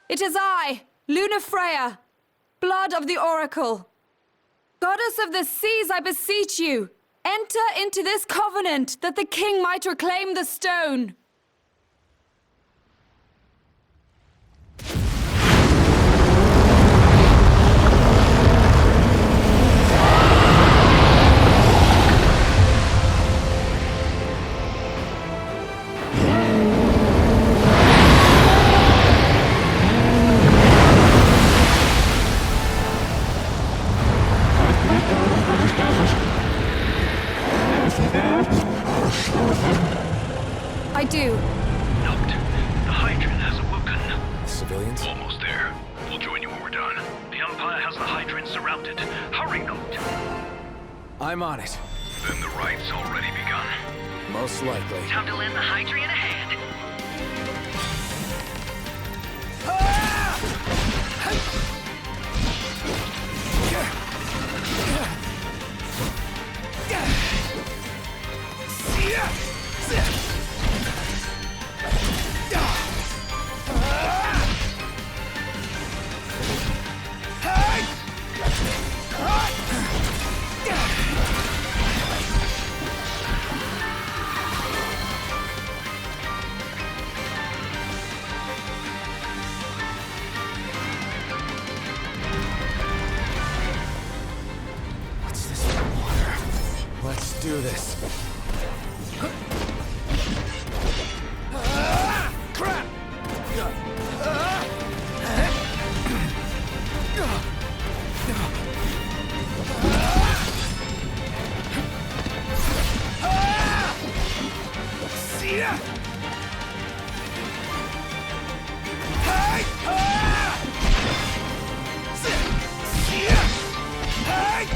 It is I, Lunafreya, blood of the Oracle. Goddess of the seas, I beseech you, enter into this covenant that the king might reclaim the stone. I do. Knocked. The Hydrant has awoken. Civilians? Almost there. We'll join you when we're done. The Empire has the Hydrant surrounded. Hurry, Knocked. I'm on it. Then the right's already begun. Most likely. Time to lend the Hydrant a hand. What's this water? Let's do this. Crap! See ya! Hey! See ya! Hey!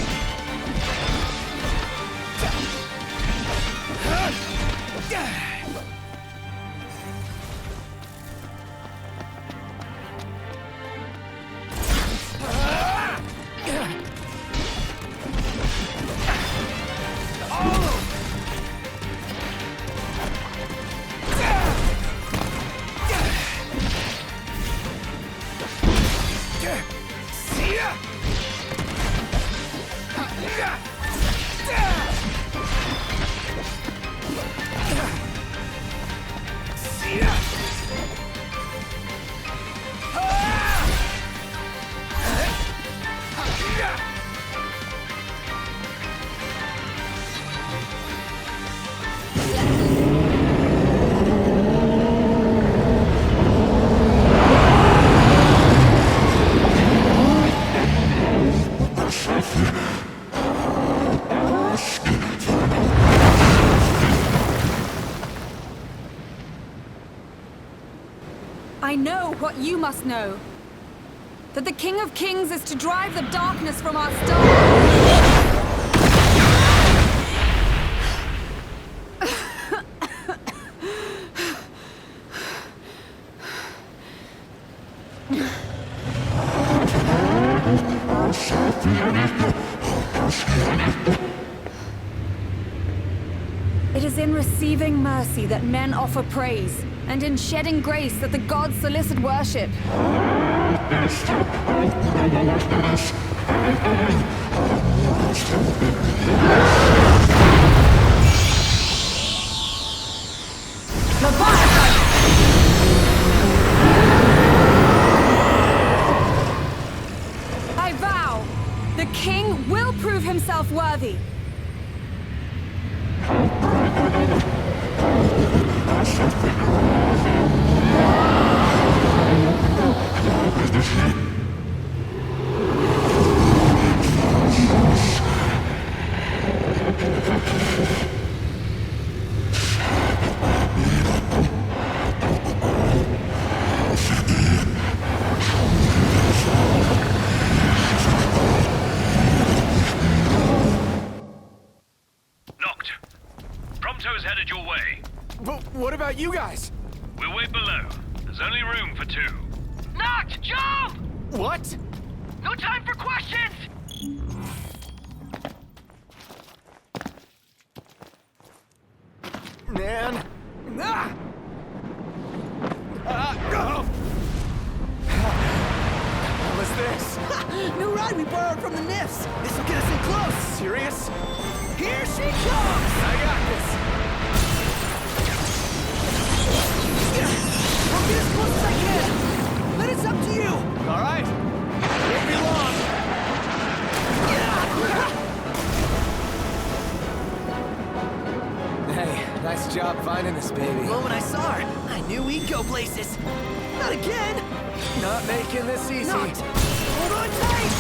must know that the King of Kings is to drive the darkness from our stars. It is in receiving mercy that men offer praise, and in shedding grace that the gods solicit worship. I vow, the king will prove himself worthy. Knocked. Prompto's headed your way. But what about you guys? We'll wait below. There's only room for two. Knocked! Jump! What? No time for questions! Man. Ah! Oh! What was this? New ride we borrowed from the Nifs. This will get us in close. Serious? Here she comes! I got this. I'll get as close as I can. But it's up to you. All right. Won't be long. Hey, nice job finding this baby. Well, when I saw her, I knew we'd go places. Not again. Not making this easy. Not. Hold on tight.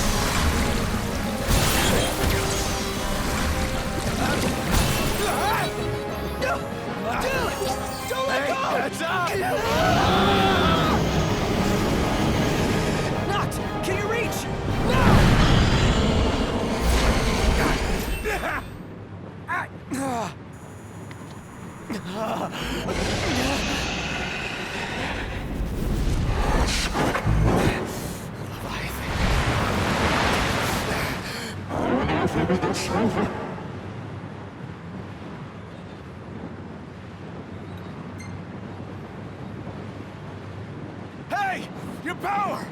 Dude, don't let go. That's up. Knocked. Can you reach? Hey! Your power!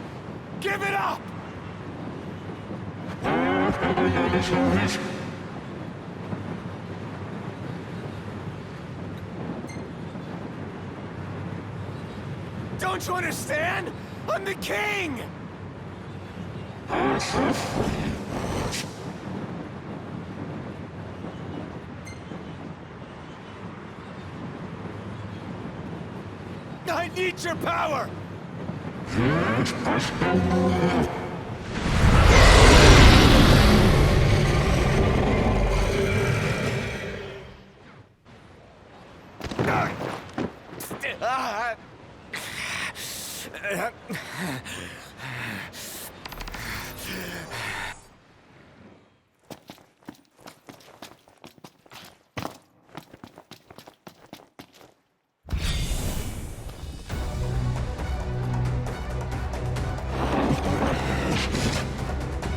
Give it up! Don't you understand? I'm the king! I need your power!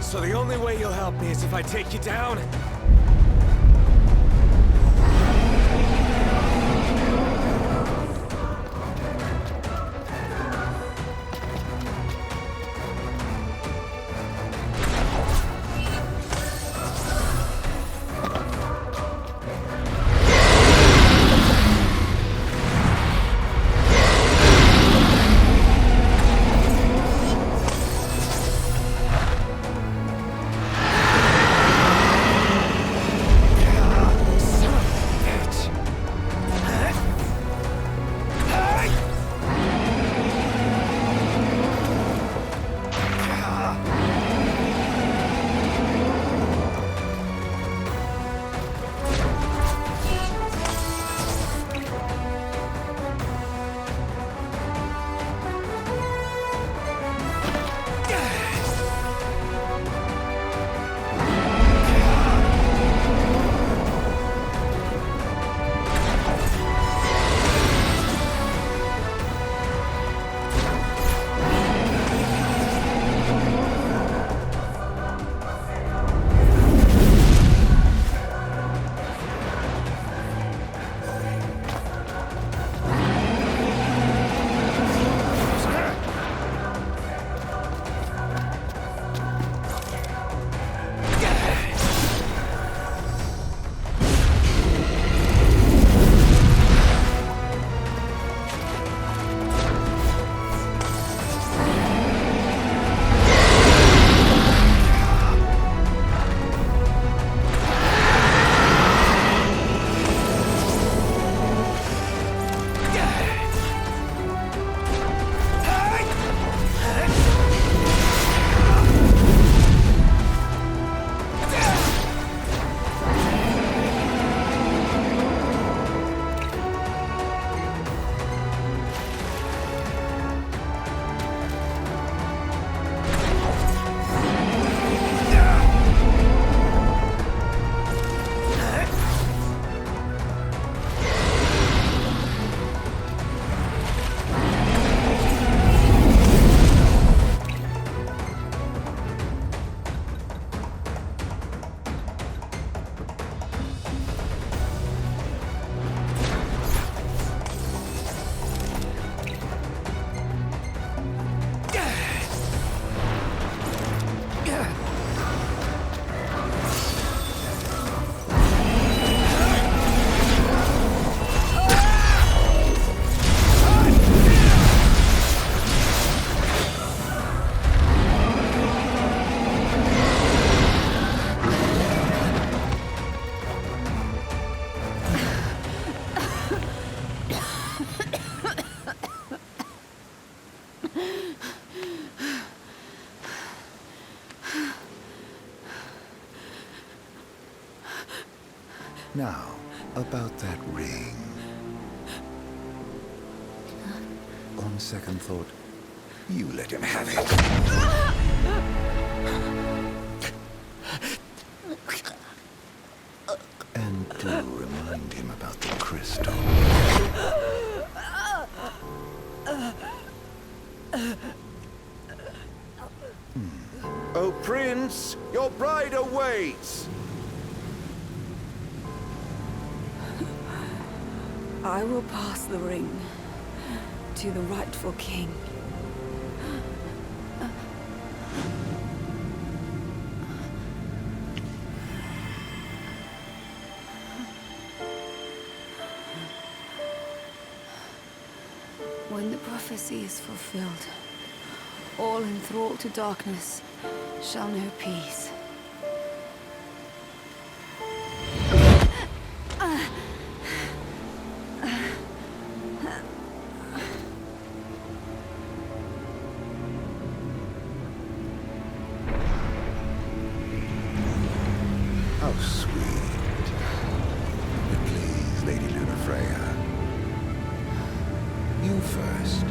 So the only way you'll help me is if I take you down? Now, about that ring. On second thought, you let him have it. And do remind him about the crystal. Oh, Prince, your bride awaits! I will pass the ring to the rightful king. When the prophecy is fulfilled, all enthralled to darkness shall know peace. How sweet. But please, Lady Lunafreya. You first.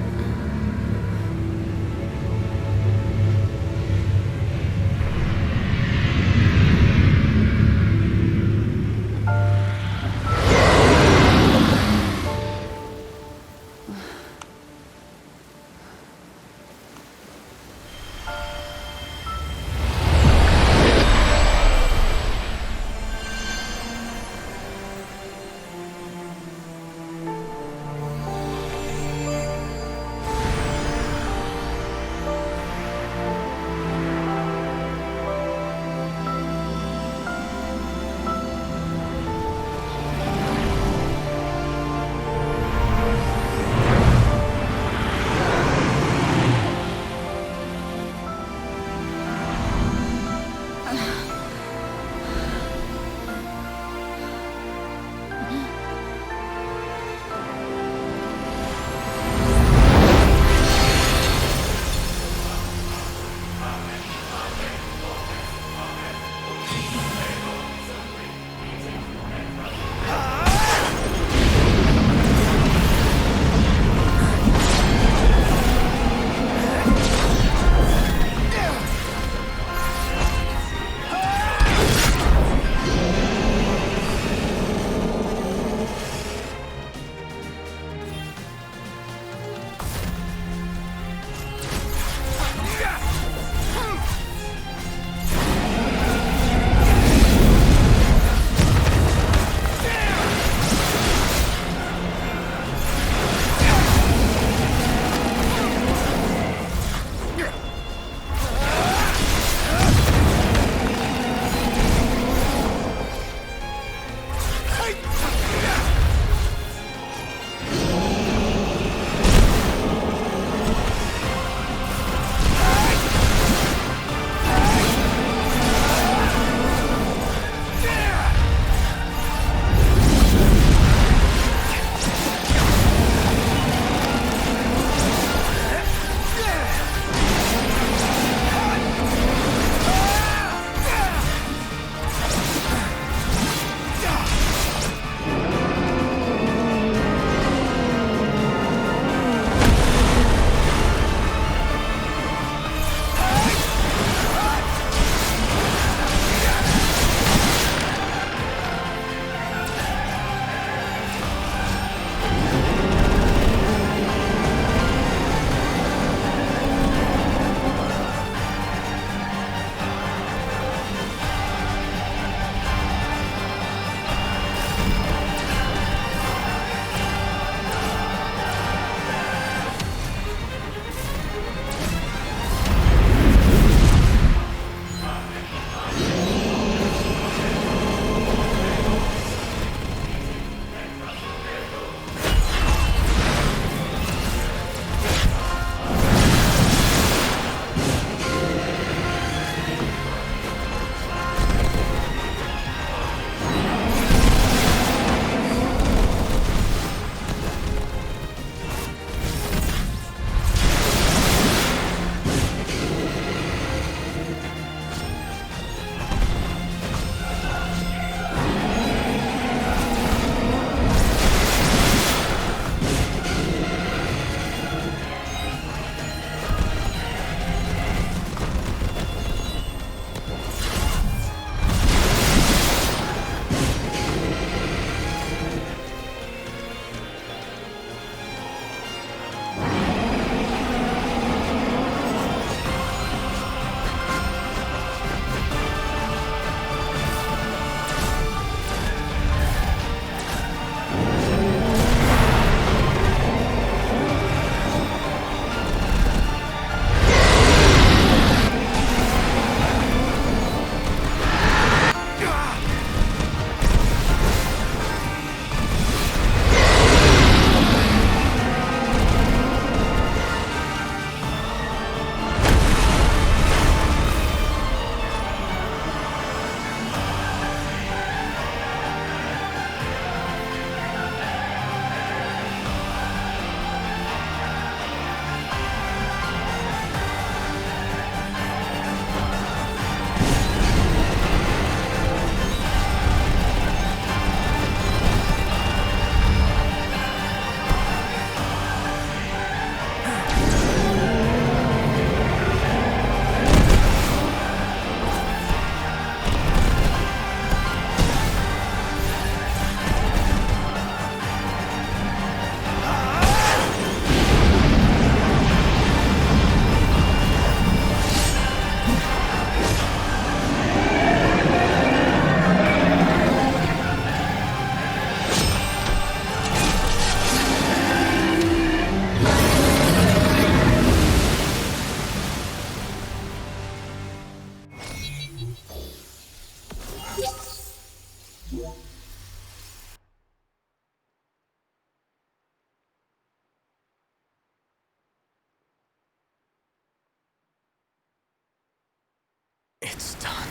It's done.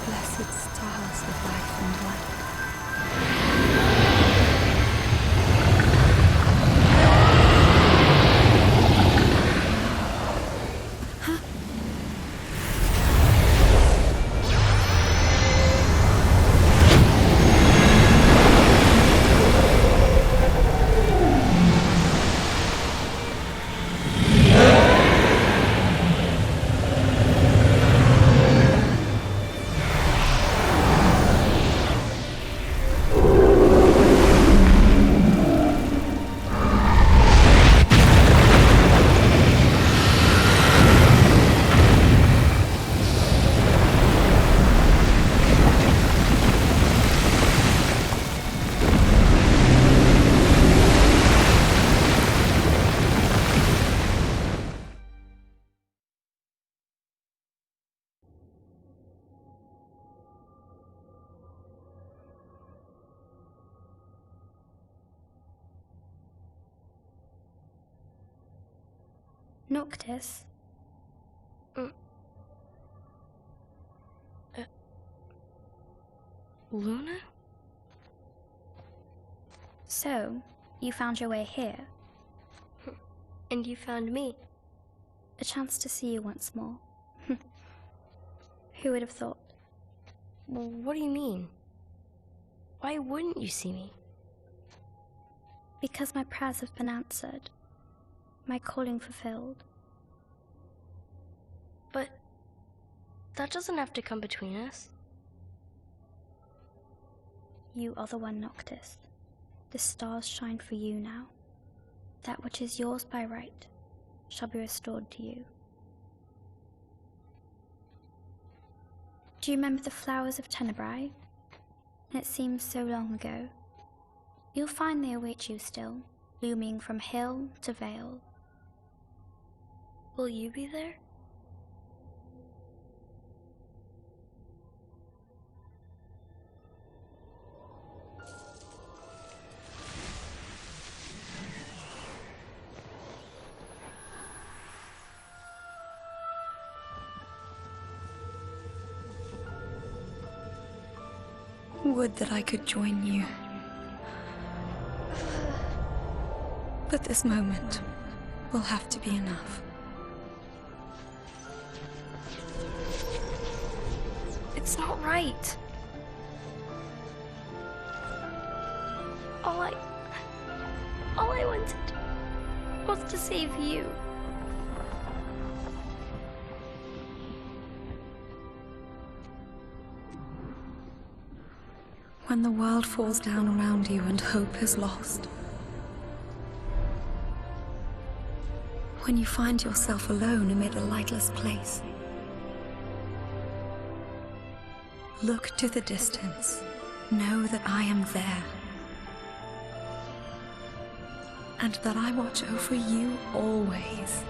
Blessed stars of life and light. Noctis? Luna? So, you found your way here. And you found me. A chance to see you once more. Who would have thought? Well, what do you mean? Why wouldn't you see me? Because my prayers have been answered. My calling fulfilled. But that doesn't have to come between us. You are the one, Noctis. The stars shine for you now. That which is yours by right shall be restored to you. Do you remember the flowers of Tenebrae? It seems so long ago. You'll find they await you still, looming from hill to vale. Will you be there? Would that I could join you. But this moment will have to be enough. It's not right. All I wanted was to save you. When the world falls down around you and hope is lost. When you find yourself alone amid a lightless place. Look to the distance. Know that I am there. And that I watch over you always.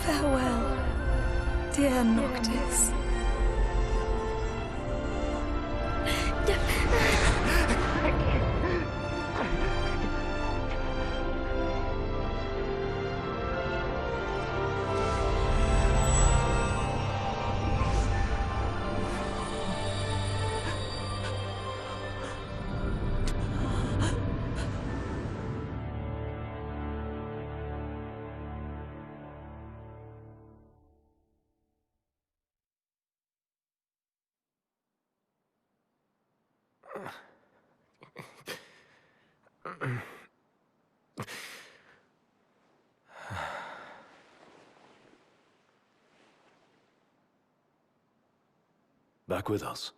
Farewell, dear Noctis. Back with us.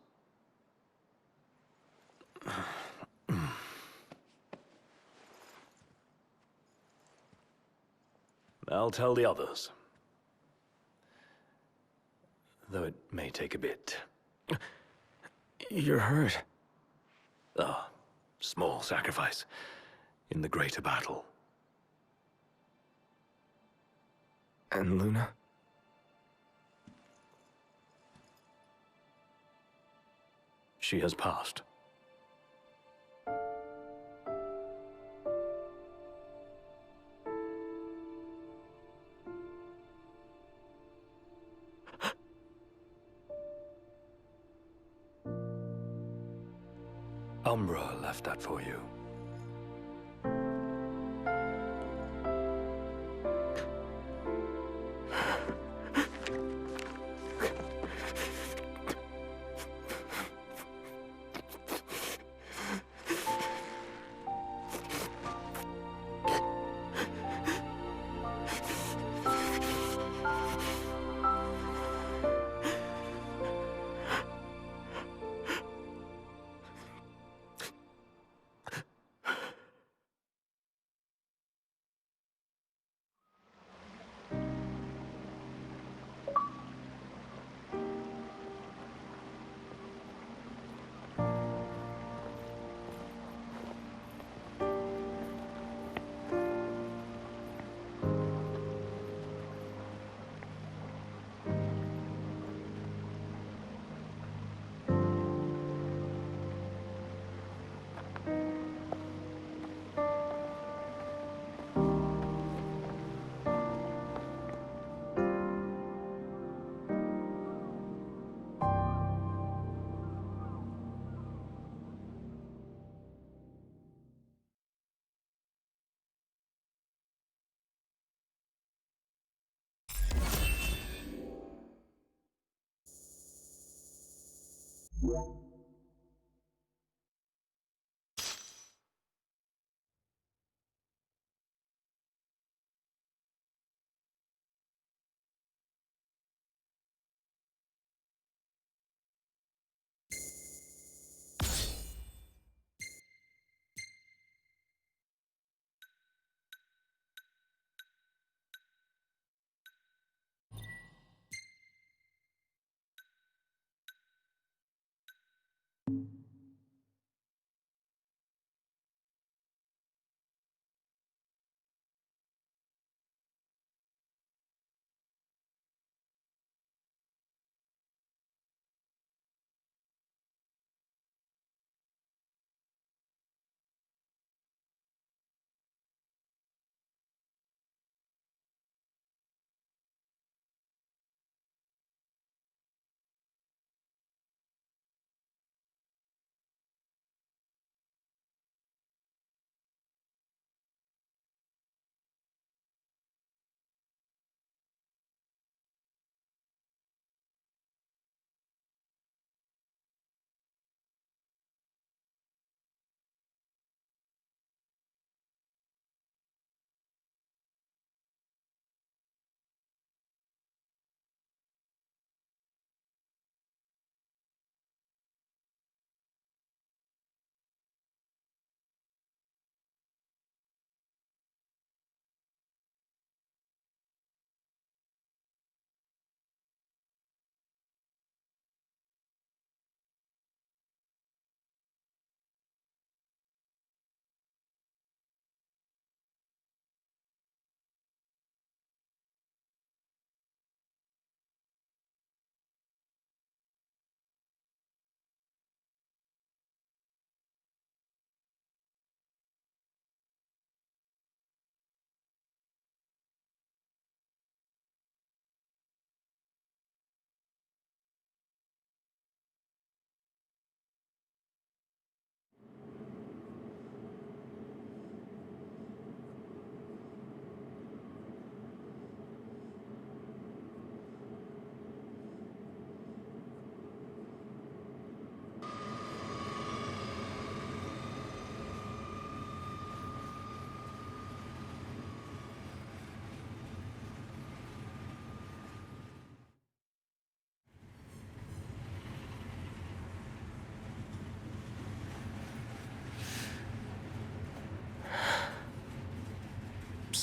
I'll tell the others. Though it may take a bit. You're hurt. Ah, small sacrifice in the greater battle. And Luna? She has passed. Umbra left that for you.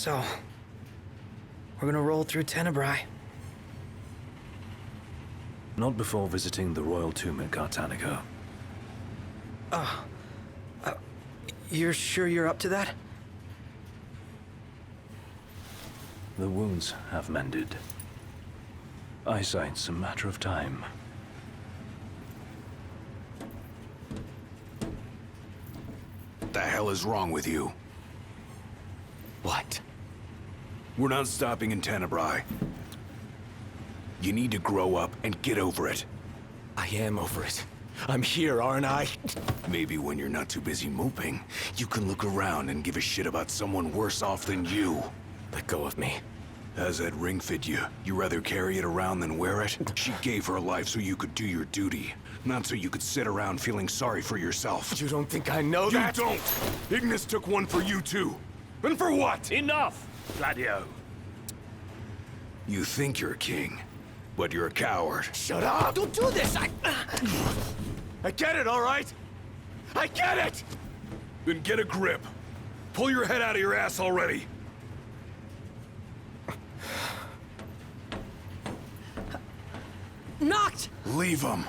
So, we're gonna roll through Tenebrae. Not before visiting the royal tomb at Cartanica. You're sure you're up to that? The wounds have mended. Eyesight's a matter of time. The hell is wrong with you? What? We're not stopping in Tenebrae. You need to grow up and get over it. I am over it. I'm here, aren't I? Maybe when you're not too busy moping, you can look around and give a shit about someone worse off than you. Let go of me. How's that ring fit you? You rather carry it around than wear it? She gave her life so you could do your duty, not so you could sit around feeling sorry for yourself. You don't think I know that? You don't! Ignis took one for you too. And for what? Enough, Gladio. You think you're a king, but you're a coward. Shut up! Don't do this! I get it, all right? I get it! Then get a grip. Pull your head out of your ass already. Knocked! Leave him.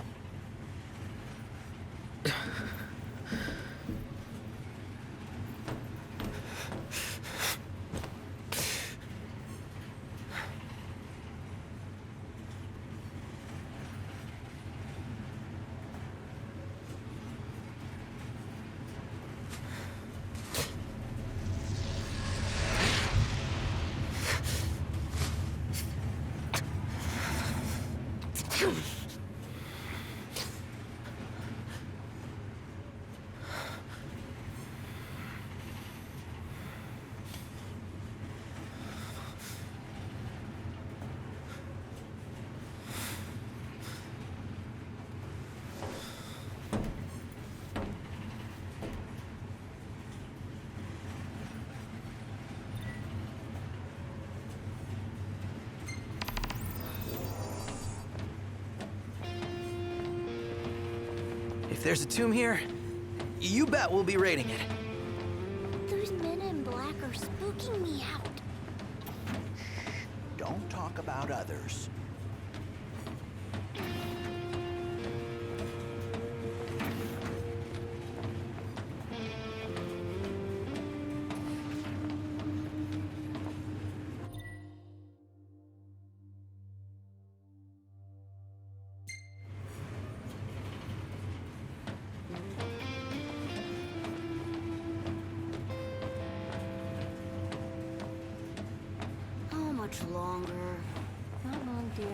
If there's a tomb here, you bet we'll be raiding it. Those men in black are spooking me out. Don't talk about others. How much longer? Not long, dear.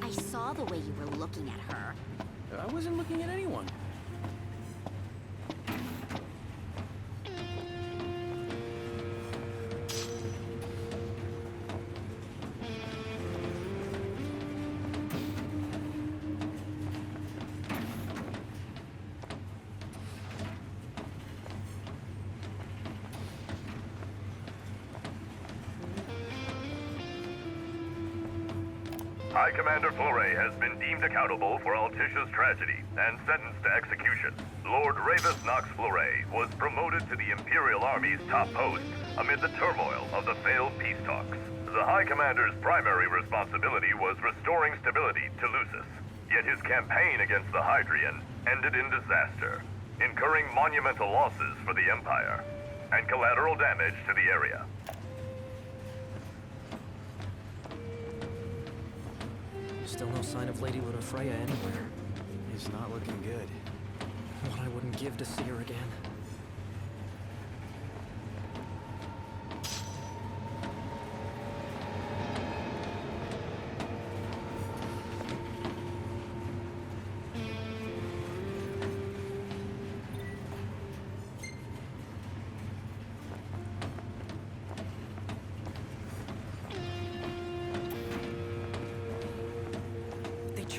I saw the way you were looking at her. I wasn't looking at anyone. High Commander Flore has been deemed accountable for Altisha's tragedy and sentenced to execution. Lord Ravis Nox Flore was promoted to the Imperial Army's top post amid the turmoil of the failed peace talks. The High Commander's primary responsibility was restoring stability to Lucis, yet his campaign against the Hydrian ended in disaster, incurring monumental losses for the Empire and collateral damage to the area. Still no sign of Lady Lunafreya anywhere. It's not looking good. What I wouldn't give to see her again.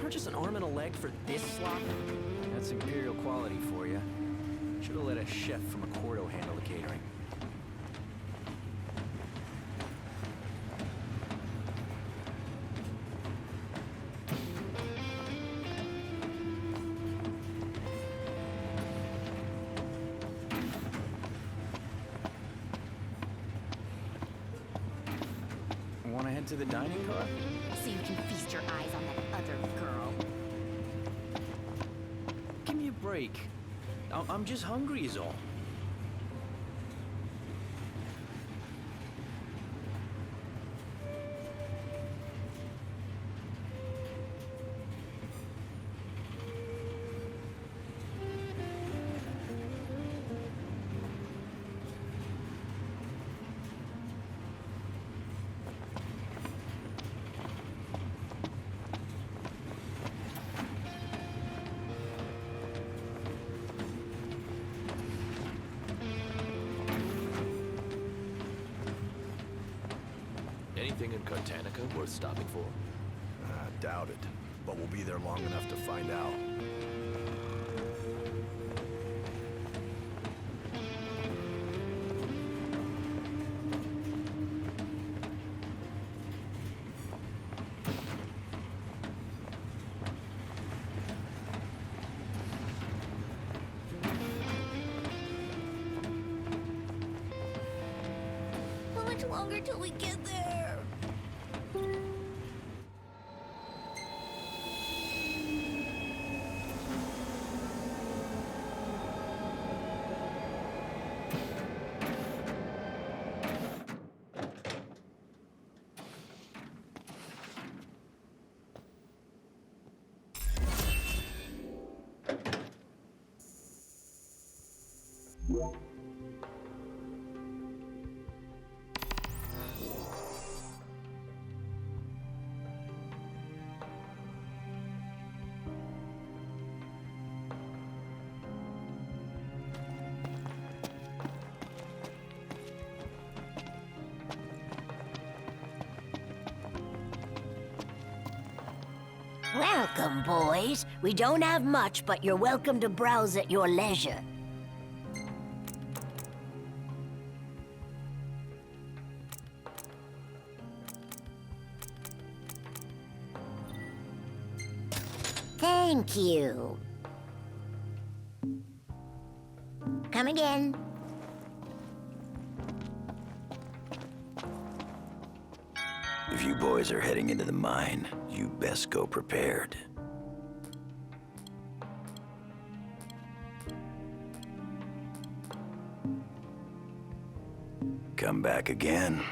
charge us an arm and a leg for this slop? That's Imperial quality for you. Should have let a chef from Accordo handle the catering. Want to head to the dining car? So you can feast your eyes on that other girl. Give me a break. I'm just hungry is all. Anything in Cartanica worth stopping for? Doubt it, but we'll be there long enough to find out. How much longer till we get there? Welcome, boys. We don't have much, but you're welcome to browse at your leisure. Thank you. Come again. If you boys are heading into the mine, you best go prepared. Come back again.